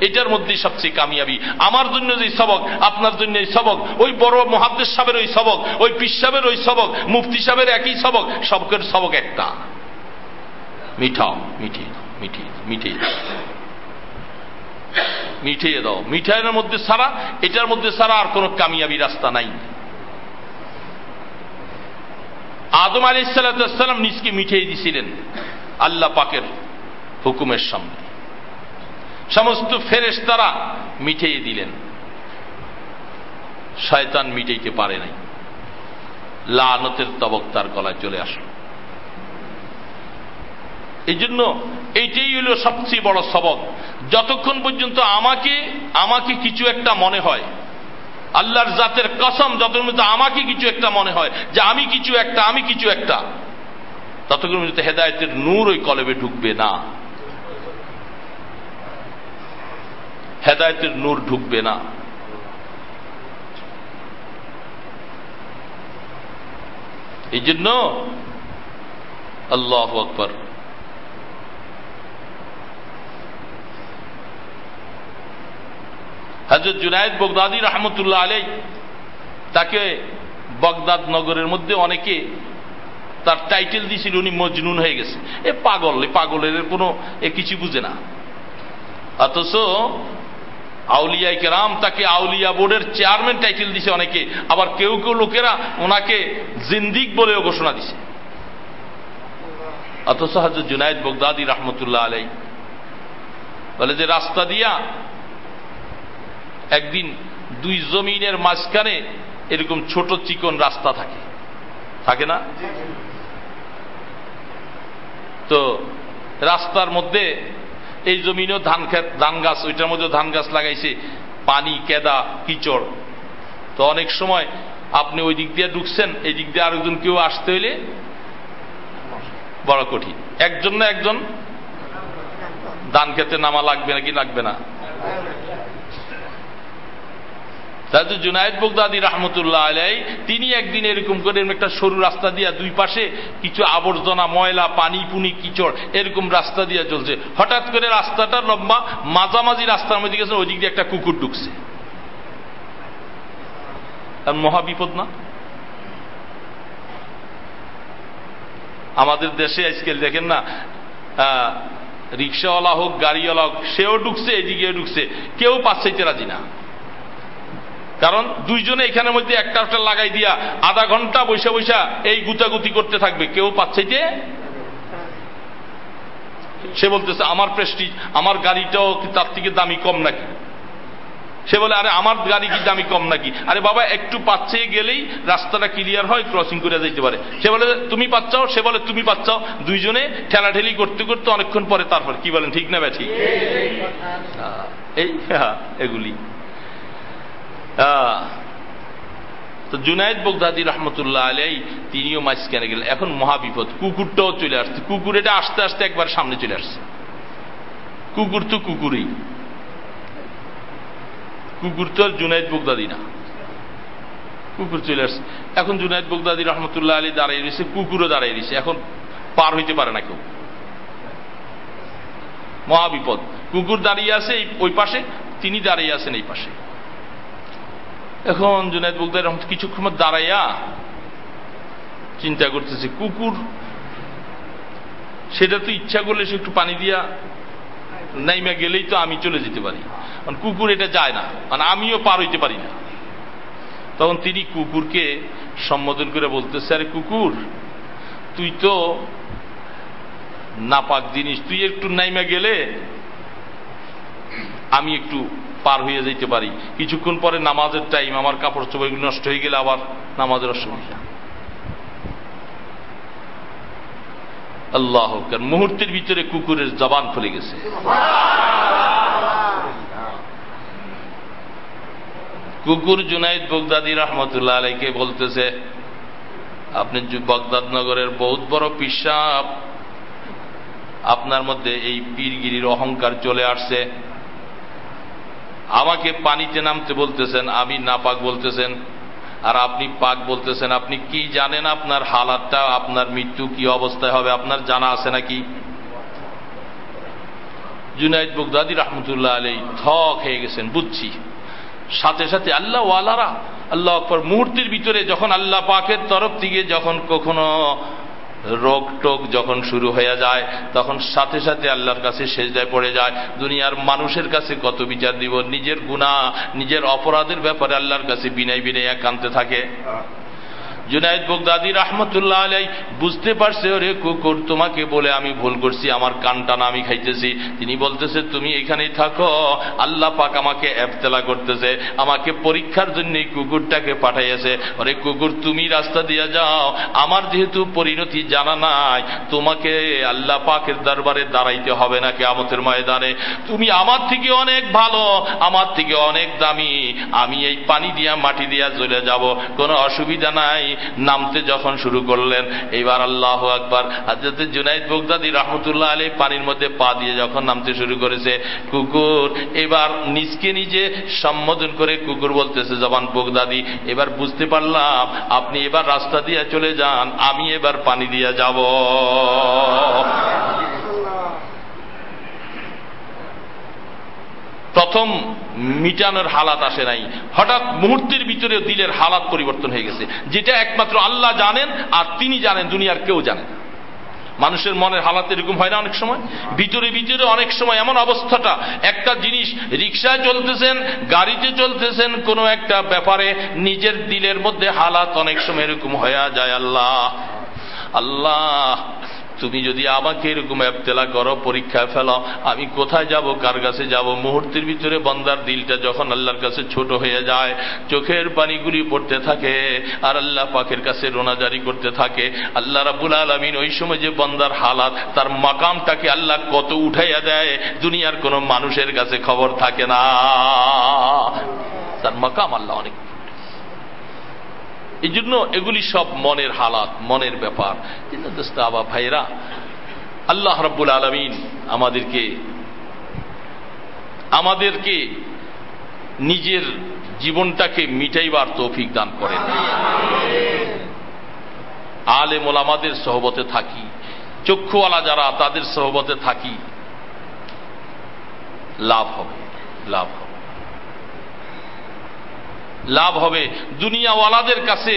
এটার মধ্যে সবচেয়ে কামিয়াবি। আমার জন্য যে সবক, আপনার জন্য এই সবক, ওই বড় মুহাদ্দিস সাহেবের ওই সবক, ওই পীর সাহেবের ওই সবক, মুফতি সাহেবের একই সবক, সবকের সবক একটা, মিঠাও, মিঠিয়ে দাও, মিঠিয়ে দাও, মিঠিয়ে দাও। মিঠাইয়ের মধ্যে ছাড়া, এটার মধ্যে ছাড়া আর কোন কামিয়াবি রাস্তা নাই। আদম আলাইহিস সালাম নিজকে মিঠিয়ে দিয়েছিলেন আল্লাহ পাকের হুকুমের সামনে, সমস্ত ফেরেশতারা মিঠিয়ে দিলেন, শয়তান মিটাইতে পারে নাই, লানতের তবক তার গলায় চলে আসলো। এই জন্য এইটাই হল সবচেয়ে বড় সবক। যতক্ষণ পর্যন্ত আমাকে কিছু একটা মনে হয়, আল্লাহর জাতের কসম, যতক্ষণ পর্যন্ত আমাকে কিছু একটা মনে হয় যে আমি কিছু একটা, ততক্ষণ পর্যন্ত হেদায়েতের নূর ওই কলবে ঢুকবে না, হেদায়েতের নূর ঢুকবে না। এই জন্য আল্লাহু আকবার। হযরত জুনায়েদ বগদাদী রহমতুল্লাহ আলাইহি, তাকে বগদাদ নগরের মধ্যে অনেকে তার টাইটেল দিয়েছিল উনি মজনুন হয়ে গেছে, পাগলের কোনো কিছু বুঝে না। অথচ আউলিয়ায়ে কেরাম তাকে আউলিয়া বোর্ডের চেয়ারম্যান টাইটেল দিছে অনেকে, আবার কেউ কেউ লোকেরা ওনাকে জিন্দিক বলেও ঘোষণা দিছে। অথচ হযরত জুনায়েদ বগদাদী রহমতুল্লাহ আলাইহি বলে যে রাস্তা দিয়া একদিন দুই জমিনের মাঝখানে এরকম ছোট চিকন রাস্তা থাকে না? তো রাস্তার মধ্যে এই জমিনেও ধান গাছ, ওইটার মধ্যে ধান গাছ লাগাইছে, পানি কেদা কিচড়। তো অনেক সময় আপনি ওই দিক দিয়ে ঢুকছেন, এই দিক দিয়ে আরেকজন কেউ আসতে হইলে বড় কঠিন। একজন না একজন ধান খেতে নামা লাগবে নাকি লাগবে না? তাহলে জুনায়েদ বগদাদী রহমতুল্লাহ আলাইহি তিনি একদিন এরকম করে একটা সরু রাস্তা দিয়া দুই পাশে কিছু আবর্জনা, ময়লা, পানি পুনি কিচড় এরকম রাস্তা দিয়া চলছে। হঠাৎ করে রাস্তাটা লম্বা, মাঝামাঝি রাস্তার মধ্যে গেছে, ওই দিক দিয়ে একটা কুকুর ঢুকছে। মহা বিপদ না? আমাদের দেশে আজকাল দেখেন না, রিক্সাওয়ালা হোক গাড়িওয়ালা হোক, সেও ঢুকছে, এদিকেও ঢুকছে, কেউ পাচ্ছেইতে রাজি না। কারণ দুইজনে এখানের মধ্যে একটা লাগাই দিয়া আধা ঘন্টা বৈশা বৈশা এই গুতাগুতি করতে থাকবে, কেউ পাচ্ছেইতে। সে বলতেছে আমার প্রেস্টিজ, আমার গাড়িটাও তার থেকে দামি কম নাকি? সে বলে আরে আমার গাড়ি কি দামি কম নাকি? আরে বাবা একটু পাচ্ছে গেলেই রাস্তাটা ক্লিয়ার হয়, ক্রসিং করে যেতে পারে। সে বলে তুমি পাচ্ছাও, সে বলে তুমি পাচ্ছাও, দুইজনে ঠেলাঠেলি করতে করতে অনেকক্ষণ পরে তারপর কি বলেন, ঠিক না ভাই? ঠিক। এই এগুলি তো জুনায়েদ বগদাদী রহমতুল্লাহ আলাইহি তিনিও মাঝখানে গেলেন। এখন মহাবিপদ, কুকুরটাও চলে আসছে। কুকুর এটা আস্তে আস্তে একবার সামনে চলে আসছে। কুকুর তো কুকুরই, কুকুর তো আর জুনায়েদ বগদাদী না। কুকুর চলে আসছে। এখন জুনায়েদ বগদাদী রহমতুল্লাহ আলাইহি দাঁড়িয়ে রয়েছে, কুকুরও দাঁড়িয়ে রয়েছে। এখন পার হইতে পারে না কেউ, মহাবিপদ। কুকুর দাঁড়িয়ে আছে ওই পাশে, তিনি দাঁড়িয়ে আছেন এই পাশে। এখন জুনায়েদ বগদাদী রহমত কিছুক্ষণ দাঁড়াইয়া চিন্তা করতেছে, কুকুর সেটা তো ইচ্ছা করলে সে একটু পানি দিয়া নাইমা গেলেই তো আমি চলে যেতে পারি, কুকুর এটা যায় না, মানে আমিও পার হইতে পারি না। তখন তিনি কুকুরকে সম্বোধন করে বলতেছে, আরে কুকুর, তুই তো নাপাক জিনিস, তুই একটু নাইমা গেলে আমি একটু পার হয়ে যেতে পারি। কিছুক্ষণ পরে নামাজের টাইম, আমার কাপড় চোপড় নষ্ট হয়ে গেলে আবার নামাজের অসুবিধা। আল্লাহু আকবার। মুহূর্তের ভিতরে কুকুরের জবান খুলে গেছে। কুকুর জুনায়েদ বগদাদী রহমতুল্লাহ আলাইহিকে বলতেছে, আপনি বগদাদ নগরের বহুত বড় পীর সাহেব, আপনার মধ্যে এই পীরগিরির অহংকার চলে আসছে, আমাকে পানিতে নামতে বলতেছেন, আমি নাপাক বলতেছেন, আর আপনি পাক বলতেছেন। আপনি কি জানেন আপনার হালাতটা, আপনার মৃত্যু কি অবস্থায় হবে আপনার জানা আছে নাকি? জুনাইদ বাগদাদী রহমতুল্লাহ আলাইহি থক হয়ে গেছেন, বুঝছি। সাথে সাথে আল্লাহ ওয়ালারা, আল্লাহ আকবার, মুহূর্তের ভিতরে যখন আল্লাহ পাকের তরফ থেকে যখন কখনো রোগ টোগ যখন শুরু হয়ে যায়, তখন সাথে সাথে আল্লাহর কাছে সেজদায় পড়ে যায়। দুনিয়ার মানুষের কাছে কত বিচার দিব, নিজের গুনাহ নিজের অপরাধের ব্যাপারে আল্লাহর কাছে বিনয় বিনয় কাঁদতে থাকে। জুনাইদ বাগদাদী রাহমাতুল্লাহ আলাইহি বুঝতে পারছে, ওরে কুকুর, তোমাকে বলে আমি ভুল করছি, আমার কানটা না আমি খাইতেছি। তিনি বলতেছে, তুমি এখানেই থাকো, আল্লাহ পাক আমাকে ইবতিলা করতেছে, আমাকে পরীক্ষার জন্য এই কুকুরটাকে পাঠাইয়াছে। ওরে কুকুর, তুমি রাস্তা দিয়ে যাও, আমার যেহেতু পরিণতি জানা নাই, তোমাকে আল্লাহ পাকের দরবারে দাঁড়াইতে হবে না কিয়ামতের ময়দানে। তুমি আমার থেকে অনেক ভালো, আমার থেকে অনেক দামি, আমি এই পানি দিয়া মাটি দিয়া চলে যাব, কোনো অসুবিধা নাই। নামতে যখন শুরু করলেন, এইবার আল্লাহু আকবার, হযরত জুনাইদ বাগদাদী রাহমাতুল্লাহ আলাইহি পানির মধ্যে পা দিয়ে যখন নামতে শুরু করেছে, কুকুর এবার নিজকে নিজে সম্বোধন করে কুকুর বলতেছে, জবান বাগদাদী, এবার বুঝতে পারলাম আপনি এবার রাস্তা দিয়ে চলে যান, আমি এবার পানি দিয়ে যাব। প্রথম মিটানোর হালাত আসে নাই, হঠাৎ মুহূর্তের ভিতরে দিলের হালাত পরিবর্তন হয়ে গেছে, যেটা একমাত্র আল্লাহ জানেন আর তিনি জানেন, দুনিয়ার কেউ জানেন। মানুষের মনের হালাত এরকম হয় না অনেক সময়, ভিতরে ভিতরে অনেক সময় এমন অবস্থাটা, একটা জিনিস রিকশায় চলতেছেন, গাড়িতে চলতেছেন, কোনো একটা ব্যাপারে নিজের দিলের মধ্যে হালাত অনেক সময় এরকম হয়ে যায়, আল্লাহ আল্লাহ তুমি যদি আমাকে এরকম ইবতিলা করো, পরীক্ষায় ফেলো, আমি কোথায় যাব, কার কাছে যাব? মুহূর্তের ভিতরে বান্দার দিলটা যখন আল্লাহর কাছে ছোট হয়ে যায়, চোখের পানিগুলি পড়তে থাকে আর আল্লাহ পাকের কাছে রোনাজারি করতে থাকে। আল্লাহ রাব্বুল আলামিন ওই সময় যে বান্দার হালাত, তার মাকামটাকে আল্লাহ কত উঠাইয়া দেয়, দুনিয়ার কোনো মানুষের কাছে খবর থাকে না। তার মাকাম আল্লাহ অনেক। এই জন্য এগুলি সব মনের হালাত, মনের ব্যাপার। কিন্তু দোস্ত আবা ভাইরা, আল্লাহ রাব্বুল আলামিন আমাদেরকে নিজের জীবনটাকে মিটাইবার তৌফিক দান করেন। আলেম ওলামাদের সহবতে থাকি, চক্ষুওয়ালা যারা তাদের সহবতে থাকি, লাভ হবে, লাভ হবে, লাভ হবে। দুনিয়াওয়ালাদের কাছে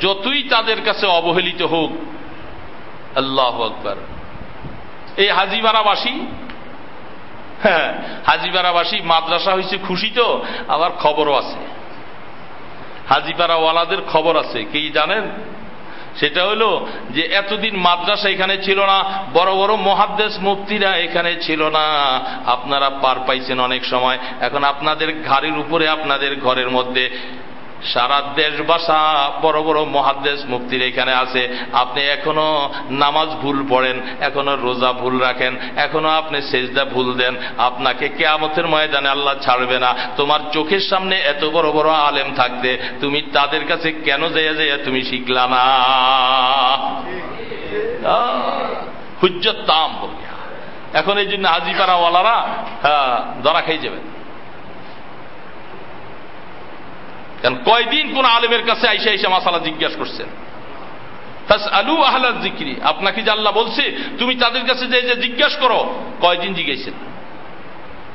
যতই তাদের কাছে অবহেলিত হোক, আল্লাহু আকবার, এই হাজিবাড়াবাসী, হ্যাঁ হাজিবাড়াবাসী মাদ্রাসা হয়েছে খুশি তো, আবার খবরও আছে, হাজিপাড়াওয়ালাদের খবর আছে। কি জানেন? সেটা হলো যে এতদিন মাদ্রাসা এখানে ছিল না, বড় বড় মুহাদ্দিস মুফতিরা এখানে ছিল না, আপনারা পার পাইছেন অনেক সময়। এখন আপনাদের ঘাড়ের উপরে, আপনাদের ঘরের মধ্যে সারা দেশ বাসা বড় বড় মুহাদ্দিস মুফতিরা এখানে আছে। আপনি এখনো নামাজ ভুল পড়েন, এখনো রোজা ভুল রাখেন, এখনো আপনি সেজদা ভুল দেন, আপনাকে কিয়ামতের ময়দানে আল্লাহ ছাড়বে না। তোমার চোখের সামনে এত বড় বড় আলেম থাকতে তুমি তাদের কাছে কেন যাইয়া যাইয়া তুমি শিখলা না? হুজ্জত তাম হল। এখন এই জন্য হাজিপাড়াওয়ালারা ধরা খাই যাবেন। কারণ কয়দিন কোন আলেমের কাছে আইসা আইসা মাসালা জিজ্ঞাসা করছেন? ফাসআলু আহলা যিকরি, আপনাকে যে আল্লাহ বলছে তুমি তাদের কাছে যে জিজ্ঞাসা করো, কয়দিন জিজ্ঞাসেন?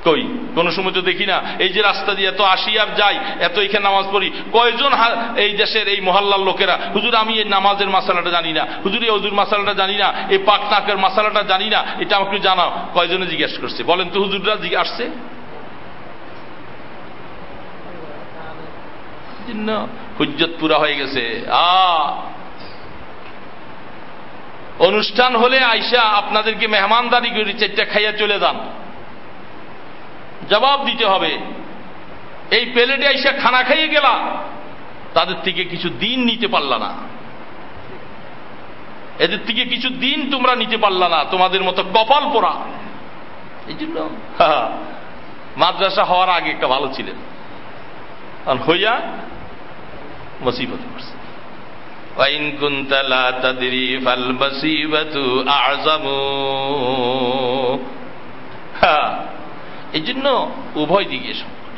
কই কোন সময় তো দেখি না। এই যে রাস্তা দিয়ে এত আসি আর যাই, এত এখানে নামাজ পড়ি, কয়জন এই দেশের এই মহল্লার লোকেরা, হুজুর আমি এই নামাজের মাসালাটা জানি না, হুজুর এই ওযুর মাসালাটা জানি না, এই পাক নাকের মাসালাটা জানি না, এটা আমাকে জানাও। কয়জনে জিজ্ঞাসা করছে বলেন তো? হুজুররা আসছে? হুজ্জত পুরা হয়ে গেছে। অনুষ্ঠান হলে আইসা আপনাদেরকে মেহমানদারি করে চারটা খাইয়া চলে যান, জবাব দিতে হবে। এই প্লেটে আইসা খানা খাইয়ে গেলা, তাদের থেকে কিছু দিন নিতে পারলা না, এদের থেকে কিছু দিন তোমরা নিতে পারলা না, তোমাদের মতো কপাল পোড়া। এই জন্য মাদ্রাসা হওয়ার আগে একটা ভালো ছিলেন, হইয়া মুসিবত করছে। ওয়াইন কুনতা লা তাদরি ফাল মুসিবাতু আযমু। এই জন্য উভয় দিকে সংকট।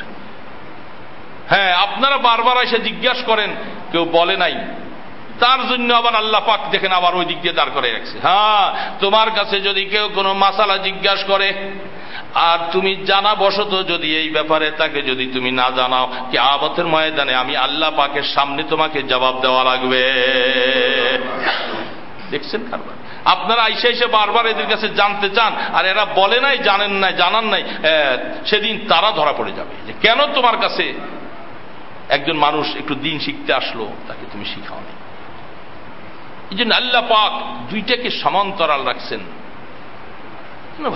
হ্যাঁ, আপনারা বারবার এসে জিজ্ঞাসা করেন, কেউ বলে নাই, তার জন্য আবার আল্লাহ পাক দেখেন আবার ওই দিক দিয়ে দাঁড় করে রাখছে। হ্যাঁ, তোমার কাছে যদি কেউ কোনো মাসালা জিজ্ঞাসা করে আর তুমি জানা বশত যদি এই ব্যাপারে তাকে যদি তুমি না জানাও, কিয়ামতের ময়দানে আমি আল্লাহ পাকের সামনে তোমাকে জবাব দেওয়া লাগবে। দেখছেন কারবার? আপনারা আইসা এসে বারবার এদের কাছে জানতে চান, আর এরা বলে নাই, জানেন নাই, জানান নাই। সেদিন তারা ধরা পড়ে যাবে যে কেন তোমার কাছে একজন মানুষ একটু দিন শিখতে আসলো, তাকে তুমি শিখাও নি। এই জন্য আল্লাহ পাক দুইটাকে সমান্তরাল রাখছেন।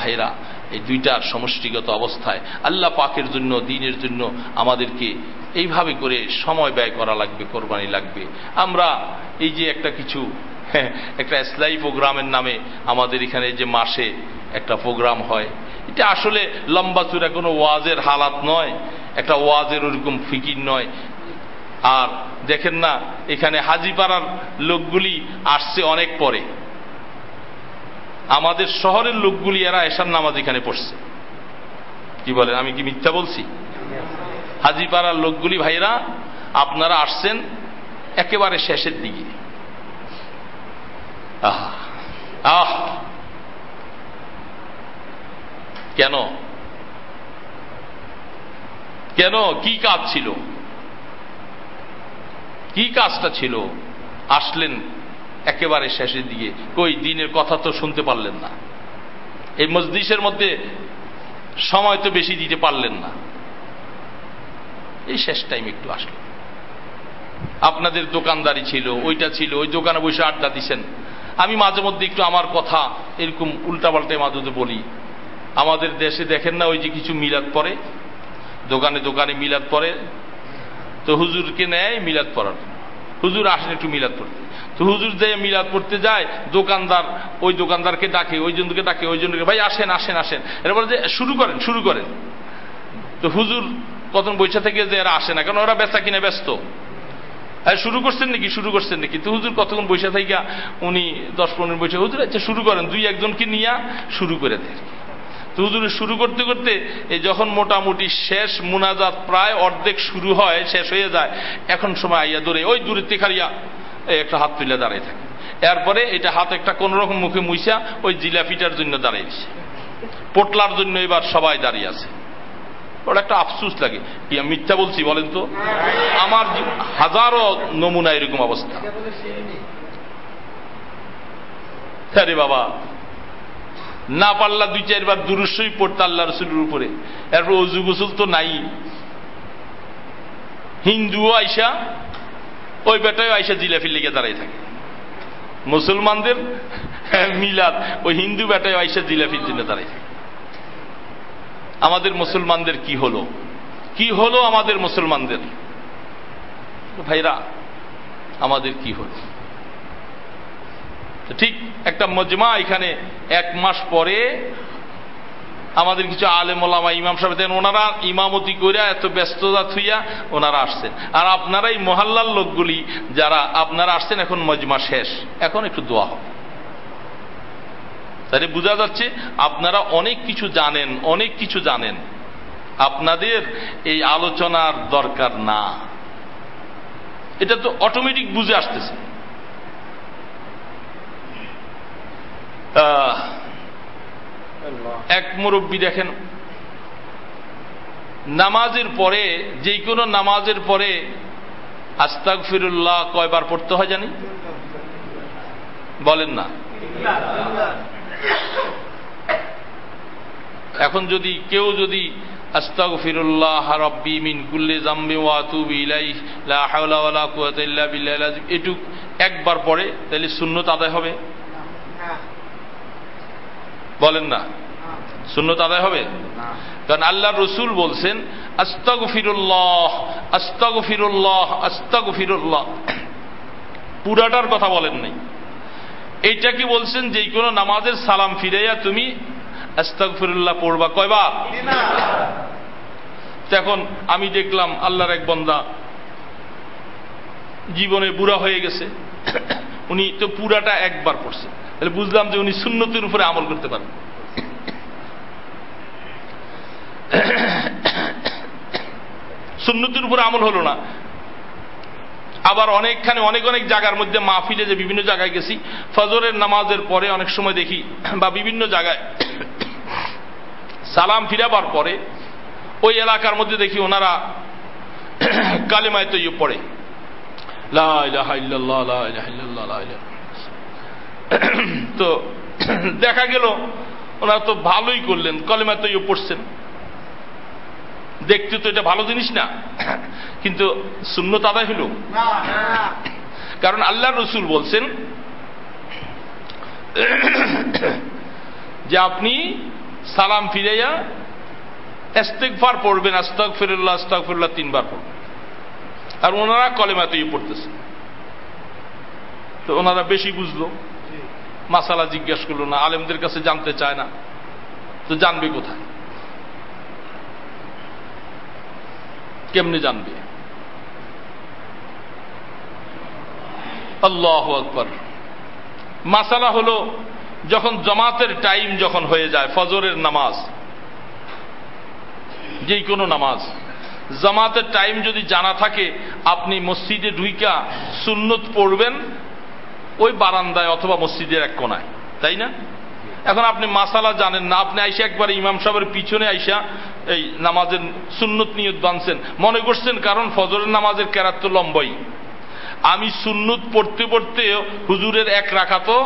ভাইরা, এই দুইটার সমষ্টিগত অবস্থায় আল্লাহ পাকের জন্য, দ্বীনের জন্য আমাদেরকে এইভাবে করে সময় ব্যয় করা লাগবে, কোরবানি লাগবে। আমরা এই যে একটা কিছু একটা ইসলাহি প্রোগ্রামের নামে আমাদের এখানে যে মাসে একটা প্রোগ্রাম হয়, এটা আসলে লম্বা চূড়া কোনো ওয়াজের হালাত নয়, একটা ওয়াজের ওরকম ফিকির নয়। আর দেখেন না, এখানে হাজিপাড়ার লোকগুলি আসছে অনেক পরে, আমাদের শহরের লোকগুলি এরা এশার নামাজ এখানে পড়ছে। কি বলেন, আমি কি মিথ্যা বলছি? হাজিপাড়ার লোকগুলি ভাইরা আপনারা আসছেন একেবারে শেষের দিকে। কেন কেন কি কাজ ছিল? কি কাজটা ছিল? আসলেন একেবারে শেষের দিকে, কই দ্বীনের কথা তো শুনতে পারলেন না, এই মজলিসের মধ্যে সময় তো বেশি দিতে পারলেন না, এই শেষ টাইম একটু আসলেন। আপনাদের দোকানদারি ছিল, ওইটা ছিল, ওই দোকানে বসে আড্ডা দিছেন। আমি মাঝে মধ্যে একটু আমার কথা এরকম উল্টাপাল্টায় মাঝে বলি। আমাদের দেশে দেখেন না, ওই যে কিছু মিলাদ পড়ে, দোকানে দোকানে মিলাদ পড়ে, তো হুজুরকে নেয় মিলাদ পড়ার। হুজুর আসেন একটু মিলাদ পড়তে, তো হুজুর যে মিলাদ পড়তে যায়, দোকানদার ওই দোকানদারকে ডাকে, ওই জনকে ডাকে, ওই জনকে, ভাই আসেন আসেন আসেন, এরপরে যে শুরু করেন শুরু করেন। তো হুজুর কতক্ষণ বৈশা থেকে যে এরা আসে না, কারণ ওরা বেচা কিনে ব্যস্ত। শুরু করছেন নাকি, শুরু করছেন নাকি? তো হুজুর কতক্ষণ বৈশা থেকে উনি 10-15 বৈশা, হুজুর আচ্ছা শুরু করেন, 2-1 জনকে নিয়ে শুরু করে দেয়। তো হুজুর শুরু করতে করতে এই যখন মোটামুটি শেষ মুনাজাত প্রায় অর্ধেক শুরু হয়, শেষ হয়ে যায়, এখন সময় আইয়া দূরে ওই দূরের তেখারিয়া একটা হাত তুলে দাঁড়িয়ে থাকে। এরপরে এটা হাত একটা কোন রকম মুখে মুইসা ওই জিলাপিটার জন্য দাঁড়িয়েছে, পোটলার জন্য এবার সবাই দাঁড়িয়ে আছে। ওটা একটা আফসুস লাগে। কি আমি মিথ্যা বলছি বলেন তো? আমার হাজারো নমুনা এরকম অবস্থা। আরে বাবা, না পারলা 2-4 বার দুরূদ শরীফ পড়তে আল্লাহ রাসূলের উপরে, এরপর ওযু গোসল তো নাই। হিন্দুও আইসা ওই বেটায় আইসা জিলাফির লেগে দাঁড়িয়ে থাকে। মুসলমানদের মিলাদ, ওই হিন্দু বেটায় আইসা জিলাফির জন্য দাঁড়িয়ে থাকে। আমাদের মুসলমানদের কি হলো, কি হলো আমাদের মুসলমানদের? ভাইরা, আমাদের কি হলো? ঠিক একটা মজমা এখানে 1 মাস পরে আমাদের কিছু আলেম ওলামা ইমাম সাহেব দেন, ওনারা ইমামতি কইরা এত ব্যস্ততা থুইয়া ওনারা আসছেন। আর আপনারা এই মহল্লার লোকগুলি যারা আপনারা আসছেন, এখন মজমা শেষ, এখন একটু দোয়া হবে। তাহলে বোঝা যাচ্ছে আপনারা অনেক কিছু জানেন, অনেক কিছু জানেন, আপনাদের এই আলোচনার দরকার না, এটা তো অটোমেটিক বুঝে আসতেছে। এক মুরব্বী দেখেন, নামাজের পরে, যে কোনো নামাজের পরে আস্তাগফিরুল্লাহ কয়বার পড়তে হয় জানি? বলেন না। এখন যদি কেউ যদি আস্তাগফিরুল্লাহ রাব্বি মিন কুল্লি যামবি ওয়া আতুবু ইলাইহি লা হাওলা ওয়ালা কুওয়াতা ইল্লা বিল্লাহিল আযীম, এটুক একবার পড়ে, তাহলে সুন্নত আদায় হবে? বলেন না, সুন্নত আদায় হবে? কারণ আল্লাহ রসুল বলছেন আস্তাগফিরুল্লাহ আস্তাগফিরুল্লাহ আস্তাগফিরুল্লাহ, পুরাটার কথা বলেন নাই। এইটা কি বলছেন যে কোনো নামাজের সালাম ফিরাইয়া তুমি আস্তাগফিরুল্লাহ পড়বা কয়বার? এখন আমি দেখলাম আল্লাহর এক বান্দা জীবনে বুড়া হয়ে গেছে, উনি তো পুরাটা একবার পড়ছে, তাহলে বুঝলাম যে উনি সুন্নতের উপরে আমল করতে পারেন। সুন্নতের উপর আমল হলো না। আবার অনেকখানে অনেক অনেক জায়গার মধ্যে মাহফিলে যে বিভিন্ন জায়গায় গেছি, ফজরের নামাজের পরে অনেক সময় দেখি বা বিভিন্ন জায়গায় সালাম ফিরাবার পরে ওই এলাকার মধ্যে দেখি ওনারা কালেমায়ে তাইয়্যিব পড়ে, লা ইলাহা ইল্লাল্লাহ লা ইলাহা ইল্লাল্লাহ লা ইলাহা। তো দেখা গেল ওনারা তো ভালোই করলেন, কালেমায়ে তাইয়্যিব পড়ছেন, দেখতে তো এটা ভালো জিনিস না, কিন্তু সুন্নত আদায় হলো। কারণ আল্লাহ রসুল বলছেন যে আপনি সালাম ফিরাইয়া ইস্তিগফার পড়বেন, আস্তাগফিরুল্লাহ আস্তাগফিরুল্লাহ 3 বার পড়বেন। আর ওনারা কালেমায়ে তাইয়্যিব পড়তেছেন। তো ওনারা বেশি বুঝলো, মাসালা জিজ্ঞাসা করলো না, আলেমদের কাছে জানতে চায় না, তো জানবে কোথায়, কেমনে জানবে? আল্লাহু আকবার। মাসালা হলো যখন জামাতের টাইম যখন হয়ে যায়, ফজরের নামাজ, যেই কোনো নামাজ, জামাতের টাইম যদি জানা থাকে, আপনি মসজিদে ঢুইকা সুন্নত পড়বেন ওই বারান্দায় অথবা মসজিদের এক কোনায়, তাই না? এখন আপনি মাসালা জানেন না, আপনি আইসা একবার ইমাম সাহেবের পিছনে আইসা এই নামাজের সুন্নত নিয়ত বানছেন, মনে করছেন কারণ ফজরের নামাজের কেরাত তো লম্বাই, আমি সুন্নত পড়তে পড়তে হুজুরের 1 রাকাতও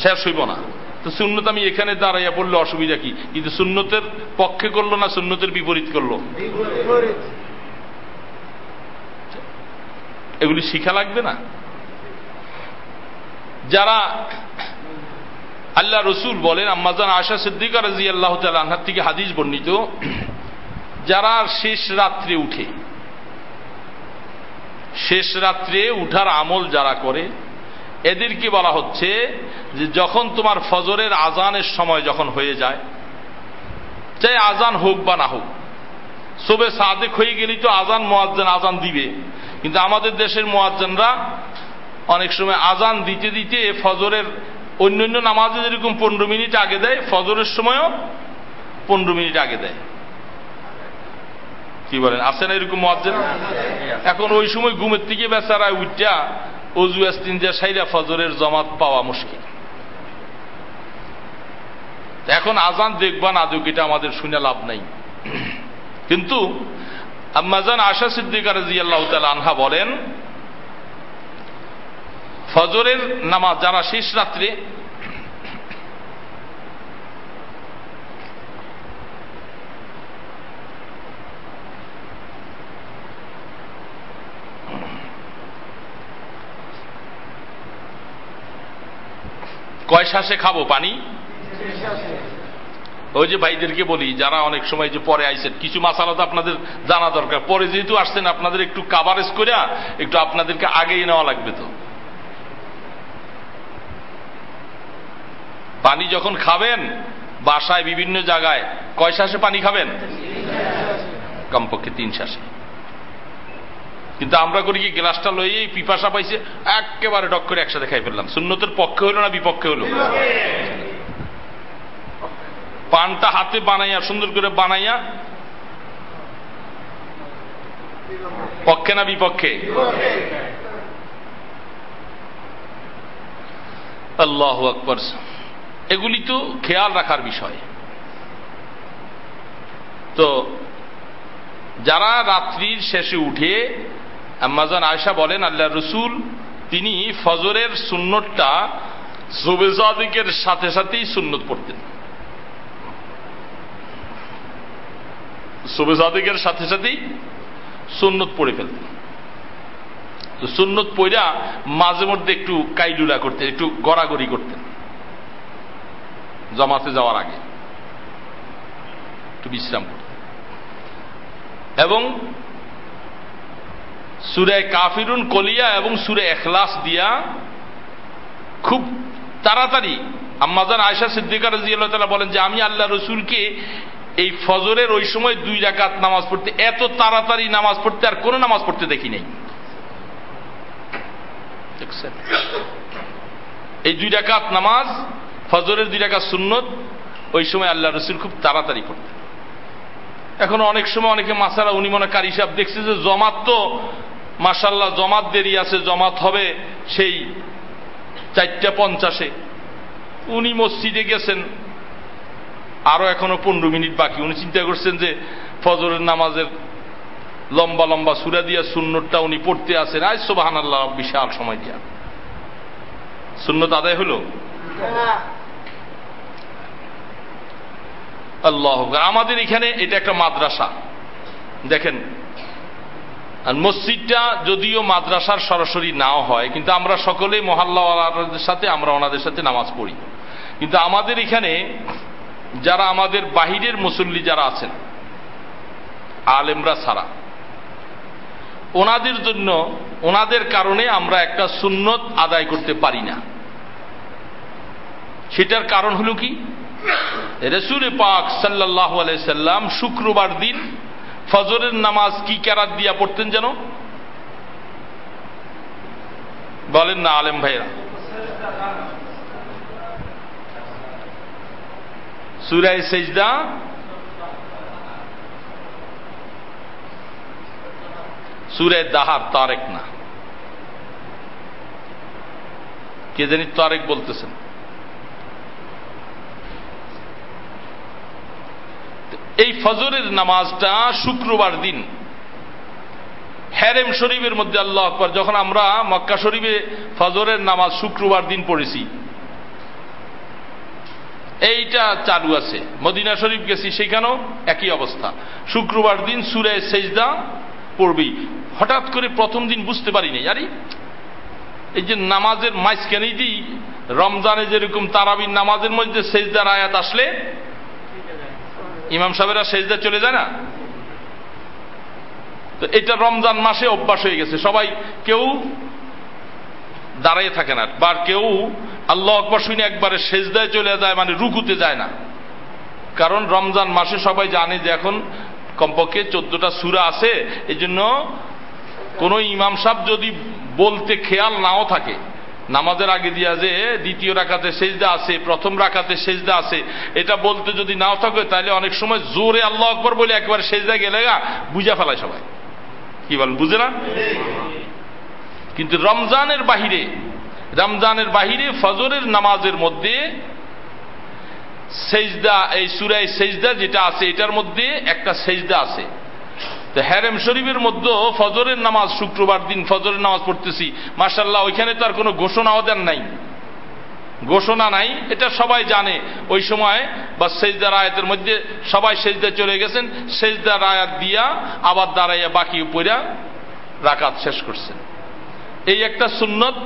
শেষ হইব না, তো সুন্নত আমি এখানে দাঁড়াইয়া পড়লে অসুবিধা কি? কিন্তু সুন্নতের পক্ষে করলো না সুন্নতের বিপরীত করলো, এগুলি শিখা লাগবে না? যারা আল্লাহ রসুল বলেন, আম্মাজান আয়েশা সিদ্দিকা রাদিয়াল্লাহু তাআলা আনহা থেকে হাদিস বর্ণিত, যারা শেষ রাত্রে উঠে, শেষ রাত্রে উঠার আমল যারা করে, এদেরকে বলা হচ্ছে যে যখন তোমার ফজরের আজানের সময় যখন হয়ে যায়, চাই আজান হোক বা না হোক, সবে সাদেক হয়ে গেলেই তো আজান মুয়াজ্জিন আজান দিবে, কিন্তু আমাদের দেশের মুয়াজ্জিনরা অনেক সময় আজান দিতে দিতে ফজরের অন্যান্য নামাজে যেরকম 15 মিনিট আগে দেয়, ফজরের সময়ও 15 মিনিট আগে দেয়। কি বলেন, আছে না এরকম মুয়াজ্জিন? এখন ওই সময় ঘুমের থেকে বেচারা উঠা অজু ইস্তিনজা সাইরা ফজরের জামাত পাওয়া মুশকিল। এখন আজান দেখবা না দেখ, এটা আমাদের শুনে লাভ নাই। কিন্তু আম্মাজান আয়েশা সিদ্দিকা রাদিয়াল্লাহু তাআলা আনহা বলেন, ফজরের নামাজ যারা শেষ রাত্রে কয় শ্বাসে খাবো পানি? ওই যে ভাইদেরকে বলি যারা অনেক সময় যে পরে আইছেন, কিছু মাসালা তো আপনাদের জানা দরকার, পরে যেহেতু আসছেন আপনাদের একটু কাভারেজ করে একটু আপনাদেরকে আগেই নেওয়া লাগবে। তো পানি যখন খাবেন বাসায় বিভিন্ন জায়গায় কয় শ্বাসে পানি খাবেন? কমপক্ষে 3 শ্বাসে। কিন্তু আমরা করি কি, গ্লাসটা লইয়েই পিপাসা পাইছে একেবারে ডক করে একসাথে খাই ফেললাম। সুন্নতের পক্ষে হইল না বিপক্ষে হইল? পানটা হাতে বানাইয়া সুন্দর করে বানাইয়া পক্ষে না বিপক্ষে? আল্লাহু আকবার। এগুলি তো খেয়াল রাখার বিষয়। তো যারা রাত্রির শেষে উঠে, আম্মাজান আয়েশা বলেন আল্লাহ রসুল তিনি ফজরের সুন্নতটা সুবহে সাদিকের সাথে সাথেই সুন্নত পড়তেন, সুবহে সাদিকের সাথে সাথেই সুন্নত পড়ে ফেলতেন। তো সুন্নত পড়া মাঝে মধ্যে একটু কাইলুলা করতেন, একটু গড়াগড়ি করতেন জামাতে যাওয়ার আগে, একটু বিশ্রাম করতেন। এবং সূরা কাফিরুন কলিয়া এবং সূরা ইখলাস দিয়া খুব তাড়াতাড়ি আম্মাজান আয়েশা সিদ্দিকা রাদিয়াল্লাহু তাআলা বলেন যে আমি আল্লাহ রসুলকে এই ফজরের ওই সময় 2 রাকাত নামাজ পড়তে, এত তাড়াতাড়ি নামাজ পড়তে আর কোন নামাজ পড়তে দেখি নাই। এই 2 রাকাত নামাজ, ফজরের 2 রাকাত সুন্নত, ওই সময় আল্লাহ রসুল খুব তাড়াতাড়ি পড়তেন। এখন অনেক সময় অনেকে মাসালা উনি মনে কারি সাহেব দেখছে যে জমাত তো মাশাআল্লাহ জমাত দেরি আছে, জমাত হবে সেই 4:50, উনি মসজিদে গেছেন আরো এখনো 15 মিনিট বাকি। উনি চিন্তা করছেন যে ফজরের নামাজের লম্বা লম্বা সূরা দিয়া সুন্নতটা উনি পড়তে আছেন, আজ সুবহানাল্লাহ বিশাল সময় দিয়া সুন্নত আদায় হলো। আল্লাহু আকবার। আমাদের এখানে এটা একটা মাদ্রাসা দেখেন, আর মসজিদটা যদিও মাদ্রাসার সরাসরি নাও হয়, কিন্তু আমরা সকলেই মহল্লাওয়ালাদের সাথে আমরা ওনাদের সাথে নামাজ পড়ি। কিন্তু আমাদের এখানে যারা আমাদের বাহিরের মুসল্লি যারা আছেন আলেমরা ছাড়া, ওনাদের জন্য ওনাদের কারণে আমরা একটা সুন্নত আদায় করতে পারি না। সেটার কারণ হলো কি, রাসূল পাক সাল্লাল্লাহু আলাইহি সাল্লাম শুক্রবার দিন ফজরের নামাজ কি কেরাত দিয়া পড়তেন যেন, বলেন না আলেম ভাইরা? সূরা সেজদা, সূরা দাহার, তারেক না, কে জানি তারেক বলতেছেন। এই ফজরের নামাজটা শুক্রবার দিন হেরেম শরীফের মধ্যে, আল্লাহু আকবার, যখন আমরা মক্কা শরীফে ফজরের নামাজ শুক্রবার দিন পড়েছি, এইটা চালু আছে। মদিনা শরীফ গেছি, সেখানেও একই অবস্থা, শুক্রবার দিন সূরা সেজদা পড়বি। হঠাৎ করে প্রথম দিন বুঝতে পারিনি, আরে এই যে নামাজের মাঝখানেই দিই, রমজানে যেরকম তারাবির নামাজের মধ্যে সেজদার আয়াত আসলে ইমাম সাহেবেরা সেজদা চলে যায় না, তো এটা রমজান মাসে অভ্যাস হয়ে গেছে। সবাই কেউ দাঁড়িয়ে থাকে না, বা কেউ আল্লাহু আকবার শুনে একবারে সেজদায় চলে যায়, মানে রুকুতে যায় না। কারণ রমজান মাসে সবাই জানে যে এখন কমপক্ষে 14টা সূরা আছে, এই জন্য কোন ইমাম সাহেব যদি বলতে খেয়াল নাও থাকে, নামাজের আগে দিয়া যে দ্বিতীয় রাকাতে সেজদা আছে, প্রথম রাকাতে সেজদা আছে, এটা বলতে যদি নাও থাকে, তাহলে অনেক সময় জোরে আল্লাহু আকবার বলে একবার সেজদা গেলে বুঝা ফেলায় সবাই। কি বলেন, বুঝে না? কিন্তু রমজানের বাহিরে ফজরের নামাজের মধ্যে সেজদা, এই সূরা সেজদা যেটা আছে, এটার মধ্যে একটা সেজদা আছে। তো হেরেম শরীফের মধ্যে ফজরের নামাজ, শুক্রবার দিন ফজরের নামাজ পড়তেছি, মাশাআল্লাহ, ওইখানে তো আর কোনো ঘোষণাও দেন নাই, ঘোষণা নাই, এটা সবাই জানে। ওই সময় বা সেজদার আয়াতের মধ্যে সবাই সেজদায় চলে গেছেন, সেজদার আয়াত দিয়া আবার দাঁড়াইয়া বাকি পড়া রাকাত শেষ করছেন। এই একটা সুন্নত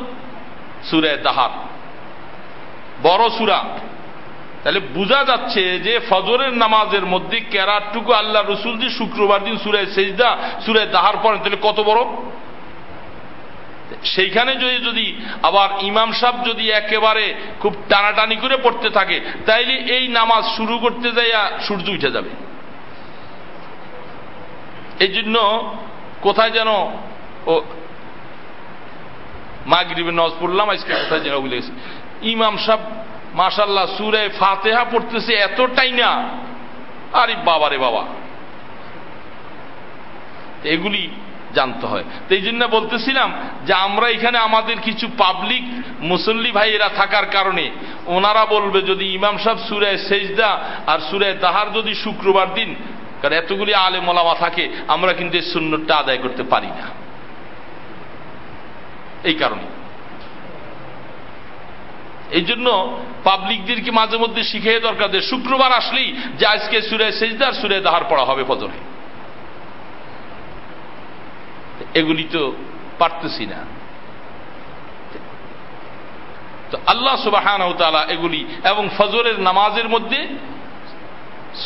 সূরা দাহার, বড় সূরা। তাহলে বোঝা যাচ্ছে যে ফজরের নামাজের মধ্যে কেরাতটুকু আল্লাহ রসুল যে শুক্রবার দিন সূরা সেজদা, সূরা দাহার পড়েন, তাহলে কত বড়। সেইখানে যদি আবার ইমাম সাহেব যদি একেবারে খুব টানাটানি করে পড়তে থাকে, তাইলে এই নামাজ শুরু করতে যাইয়া সূর্য উঠে যাবে। এই জন্য কোথায় যেন ও মাগরিবের নামাজ পড়লাম আজকে, কোথায় যেন ভুলে গেছি, ইমাম সাহেব মাশাআল্লাহ সূরা ফাতিহা পড়তেছে এতটাই না, আরে বাবা রে বাবা, এগুলি জানতে হয়। তো এই জন্য বলতেছিলাম যে আমরা এখানে আমাদের কিছু পাবলিক মুসল্লি ভাইয়েরা থাকার কারণে ওনারা বলবে যদি ইমাম সাহেব সূরা সেজদা আর সূরা দাহার যদি শুক্রবার দিন, কারণ এতগুলি আলেম ওলামা থাকে, আমরা কিন্তু এই সুন্নতটা আদায় করতে পারি না। এই কারণে এই জন্য পাবলিকদেরকে মাঝে মধ্যে শিখিয়ে দরকার যে শুক্রবার আসলেই যে আজকে সূরা সেজদা আর সূরা দাহার পড়া হবে ফজরে। এগুলি তো পারতেছি না। তো আল্লাহ সুবহানাহু ওয়া তাআলা এগুলি, এবং ফজরের নামাজের মধ্যে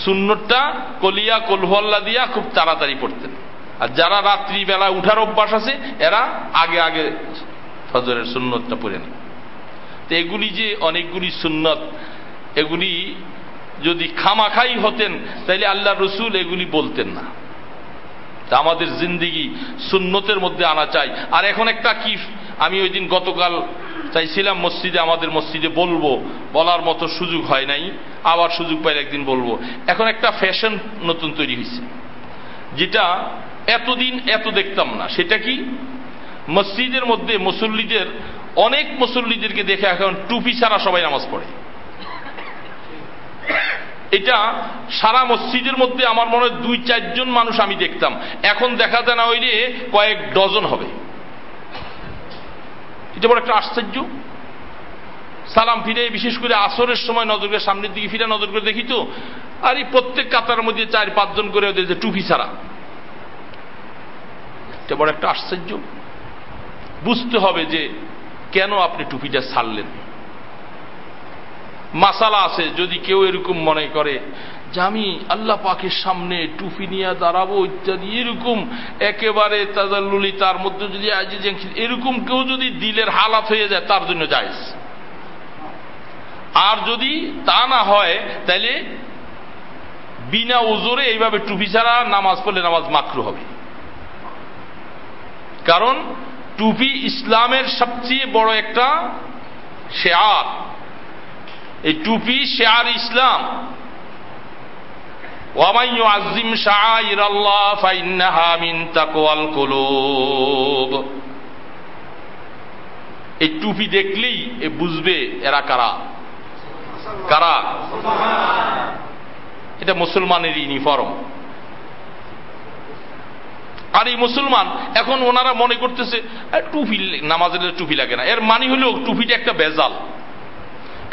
সুন্নতটা কলিয়া কুল হুয়াল্লাহ দিয়া খুব তাড়াতাড়ি পড়তেন। আর যারা রাত্রি বেলা উঠার অভ্যাস আছে, এরা আগে আগে ফজরের সুন্নতটা পড়ে নেয়। তো এগুলি যে অনেকগুলি সুন্নত, এগুলি যদি খামাখাই হতেন তাইলে আল্লাহ রসুল এগুলি বলতেন না। তা আমাদের জিন্দেগি সুন্নতের মধ্যে আনা চাই। আর এখন একটা কি, আমি ওই দিন গতকাল চাইছিলাম মসজিদে, আমাদের মসজিদে বলবো, বলার মতো সুযোগ হয় নাই, আবার সুযোগ পাইলে একদিন বলবো। এখন একটা ফ্যাশন নতুন তৈরি হয়েছে, যেটা এতদিন এত দেখতাম না। সেটা কি, মসজিদের মধ্যে মুসল্লিদের, অনেক মুসল্লিদেরকে দেখে এখন টুপি ছাড়া সবাই নামাজ পড়ে। এটা সারা মসজিদের মধ্যে আমার মনে হয় 2-4 জন মানুষ আমি দেখতাম, এখন দেখা যায় না হইলে কয়েক ডজন হবে। এটা বড় একটা আশ্চর্য। সালাম ফিরে, বিশেষ করে আসরের সময় নজর করে সামনের দিকে ফিরে নজর করে দেখি তো, আর এই প্রত্যেক কাতার মধ্যে 4-5 জন করে ওদের যে টুপি ছাড়া। এটা বড় একটা আশ্চর্য। বুঝতে হবে যে কেন আপনি টুপিটা ছাড়লেন। মাসালা আছে, যদি কেউ এরকম মনে করে যে আমি আল্লাহ পাকের সামনে টুপি নিয়ে দাঁড়াবো ইত্যাদি, এরকম একেবারে তাজাল্লুলি, তার মধ্যে যদি এরকম কেউ যদি দিলের হালাত হয়ে যায়, তার জন্য জায়েজ। আর যদি তা না হয়, তাহলে বিনা ওজরে এইভাবে টুপি ছাড়া নামাজ পড়লে নামাজ মাকরুহ হবে। কারণ টুপি ইসলামের সবচেয়ে বড় একটা শেয়ার। এই টুপি শেয়ার ইসলাম। ওয়ামান ইউআযযিম শাআইরাল্লাহ ফাইন্নাহা মিন তাকওয়াল কুলুব। এই টুপি দেখলেই এ বুঝবে এরা কারা কারা। এটা মুসলমানের ইউনিফর্ম। আর এই মুসলমান এখন ওনারা মনে করতেছে টুপি, নামাজের টুপি লাগে না। এর মানে হলো টুপিটা একটা বেজাল।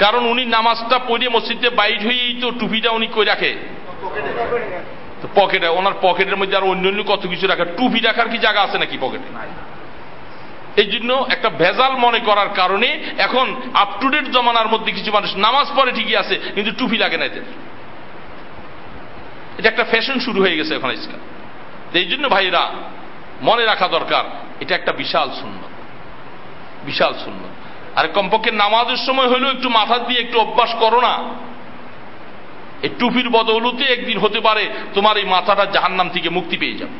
কারণ উনি নামাজটা পড়ে মসজিদে বাইর হয়েই তো টুপিটা উনি কই রাখে পকেটে। ওনার পকেটের মধ্যে আর অন্য অন্য কত কিছু রাখে, টুপি রাখার কি জায়গা আছে নাকি পকেটে? এই জন্য একটা ভেজাল মনে করার কারণে এখন আপ টু ডেট জমানার মধ্যে কিছু মানুষ নামাজ পড়ে ঠিকই আছে, কিন্তু টুপি লাগে না এদের। এটা একটা ফ্যাশন শুরু হয়ে গেছে এখন আজকাল। এই জন্য ভাইরা মনে রাখা দরকার, এটা একটা বিশাল সুন্নাত, বিশাল সুন্নাত। আর কমপক্ষে নামাজের সময় হলেও একটু মাথা দিয়ে একটু অভ্যাস করো না। এই টুপির বদৌলতে একদিন হতে পারে তোমার এই মাথাটা জাহান্নাম থেকে মুক্তি পেয়ে যাবে।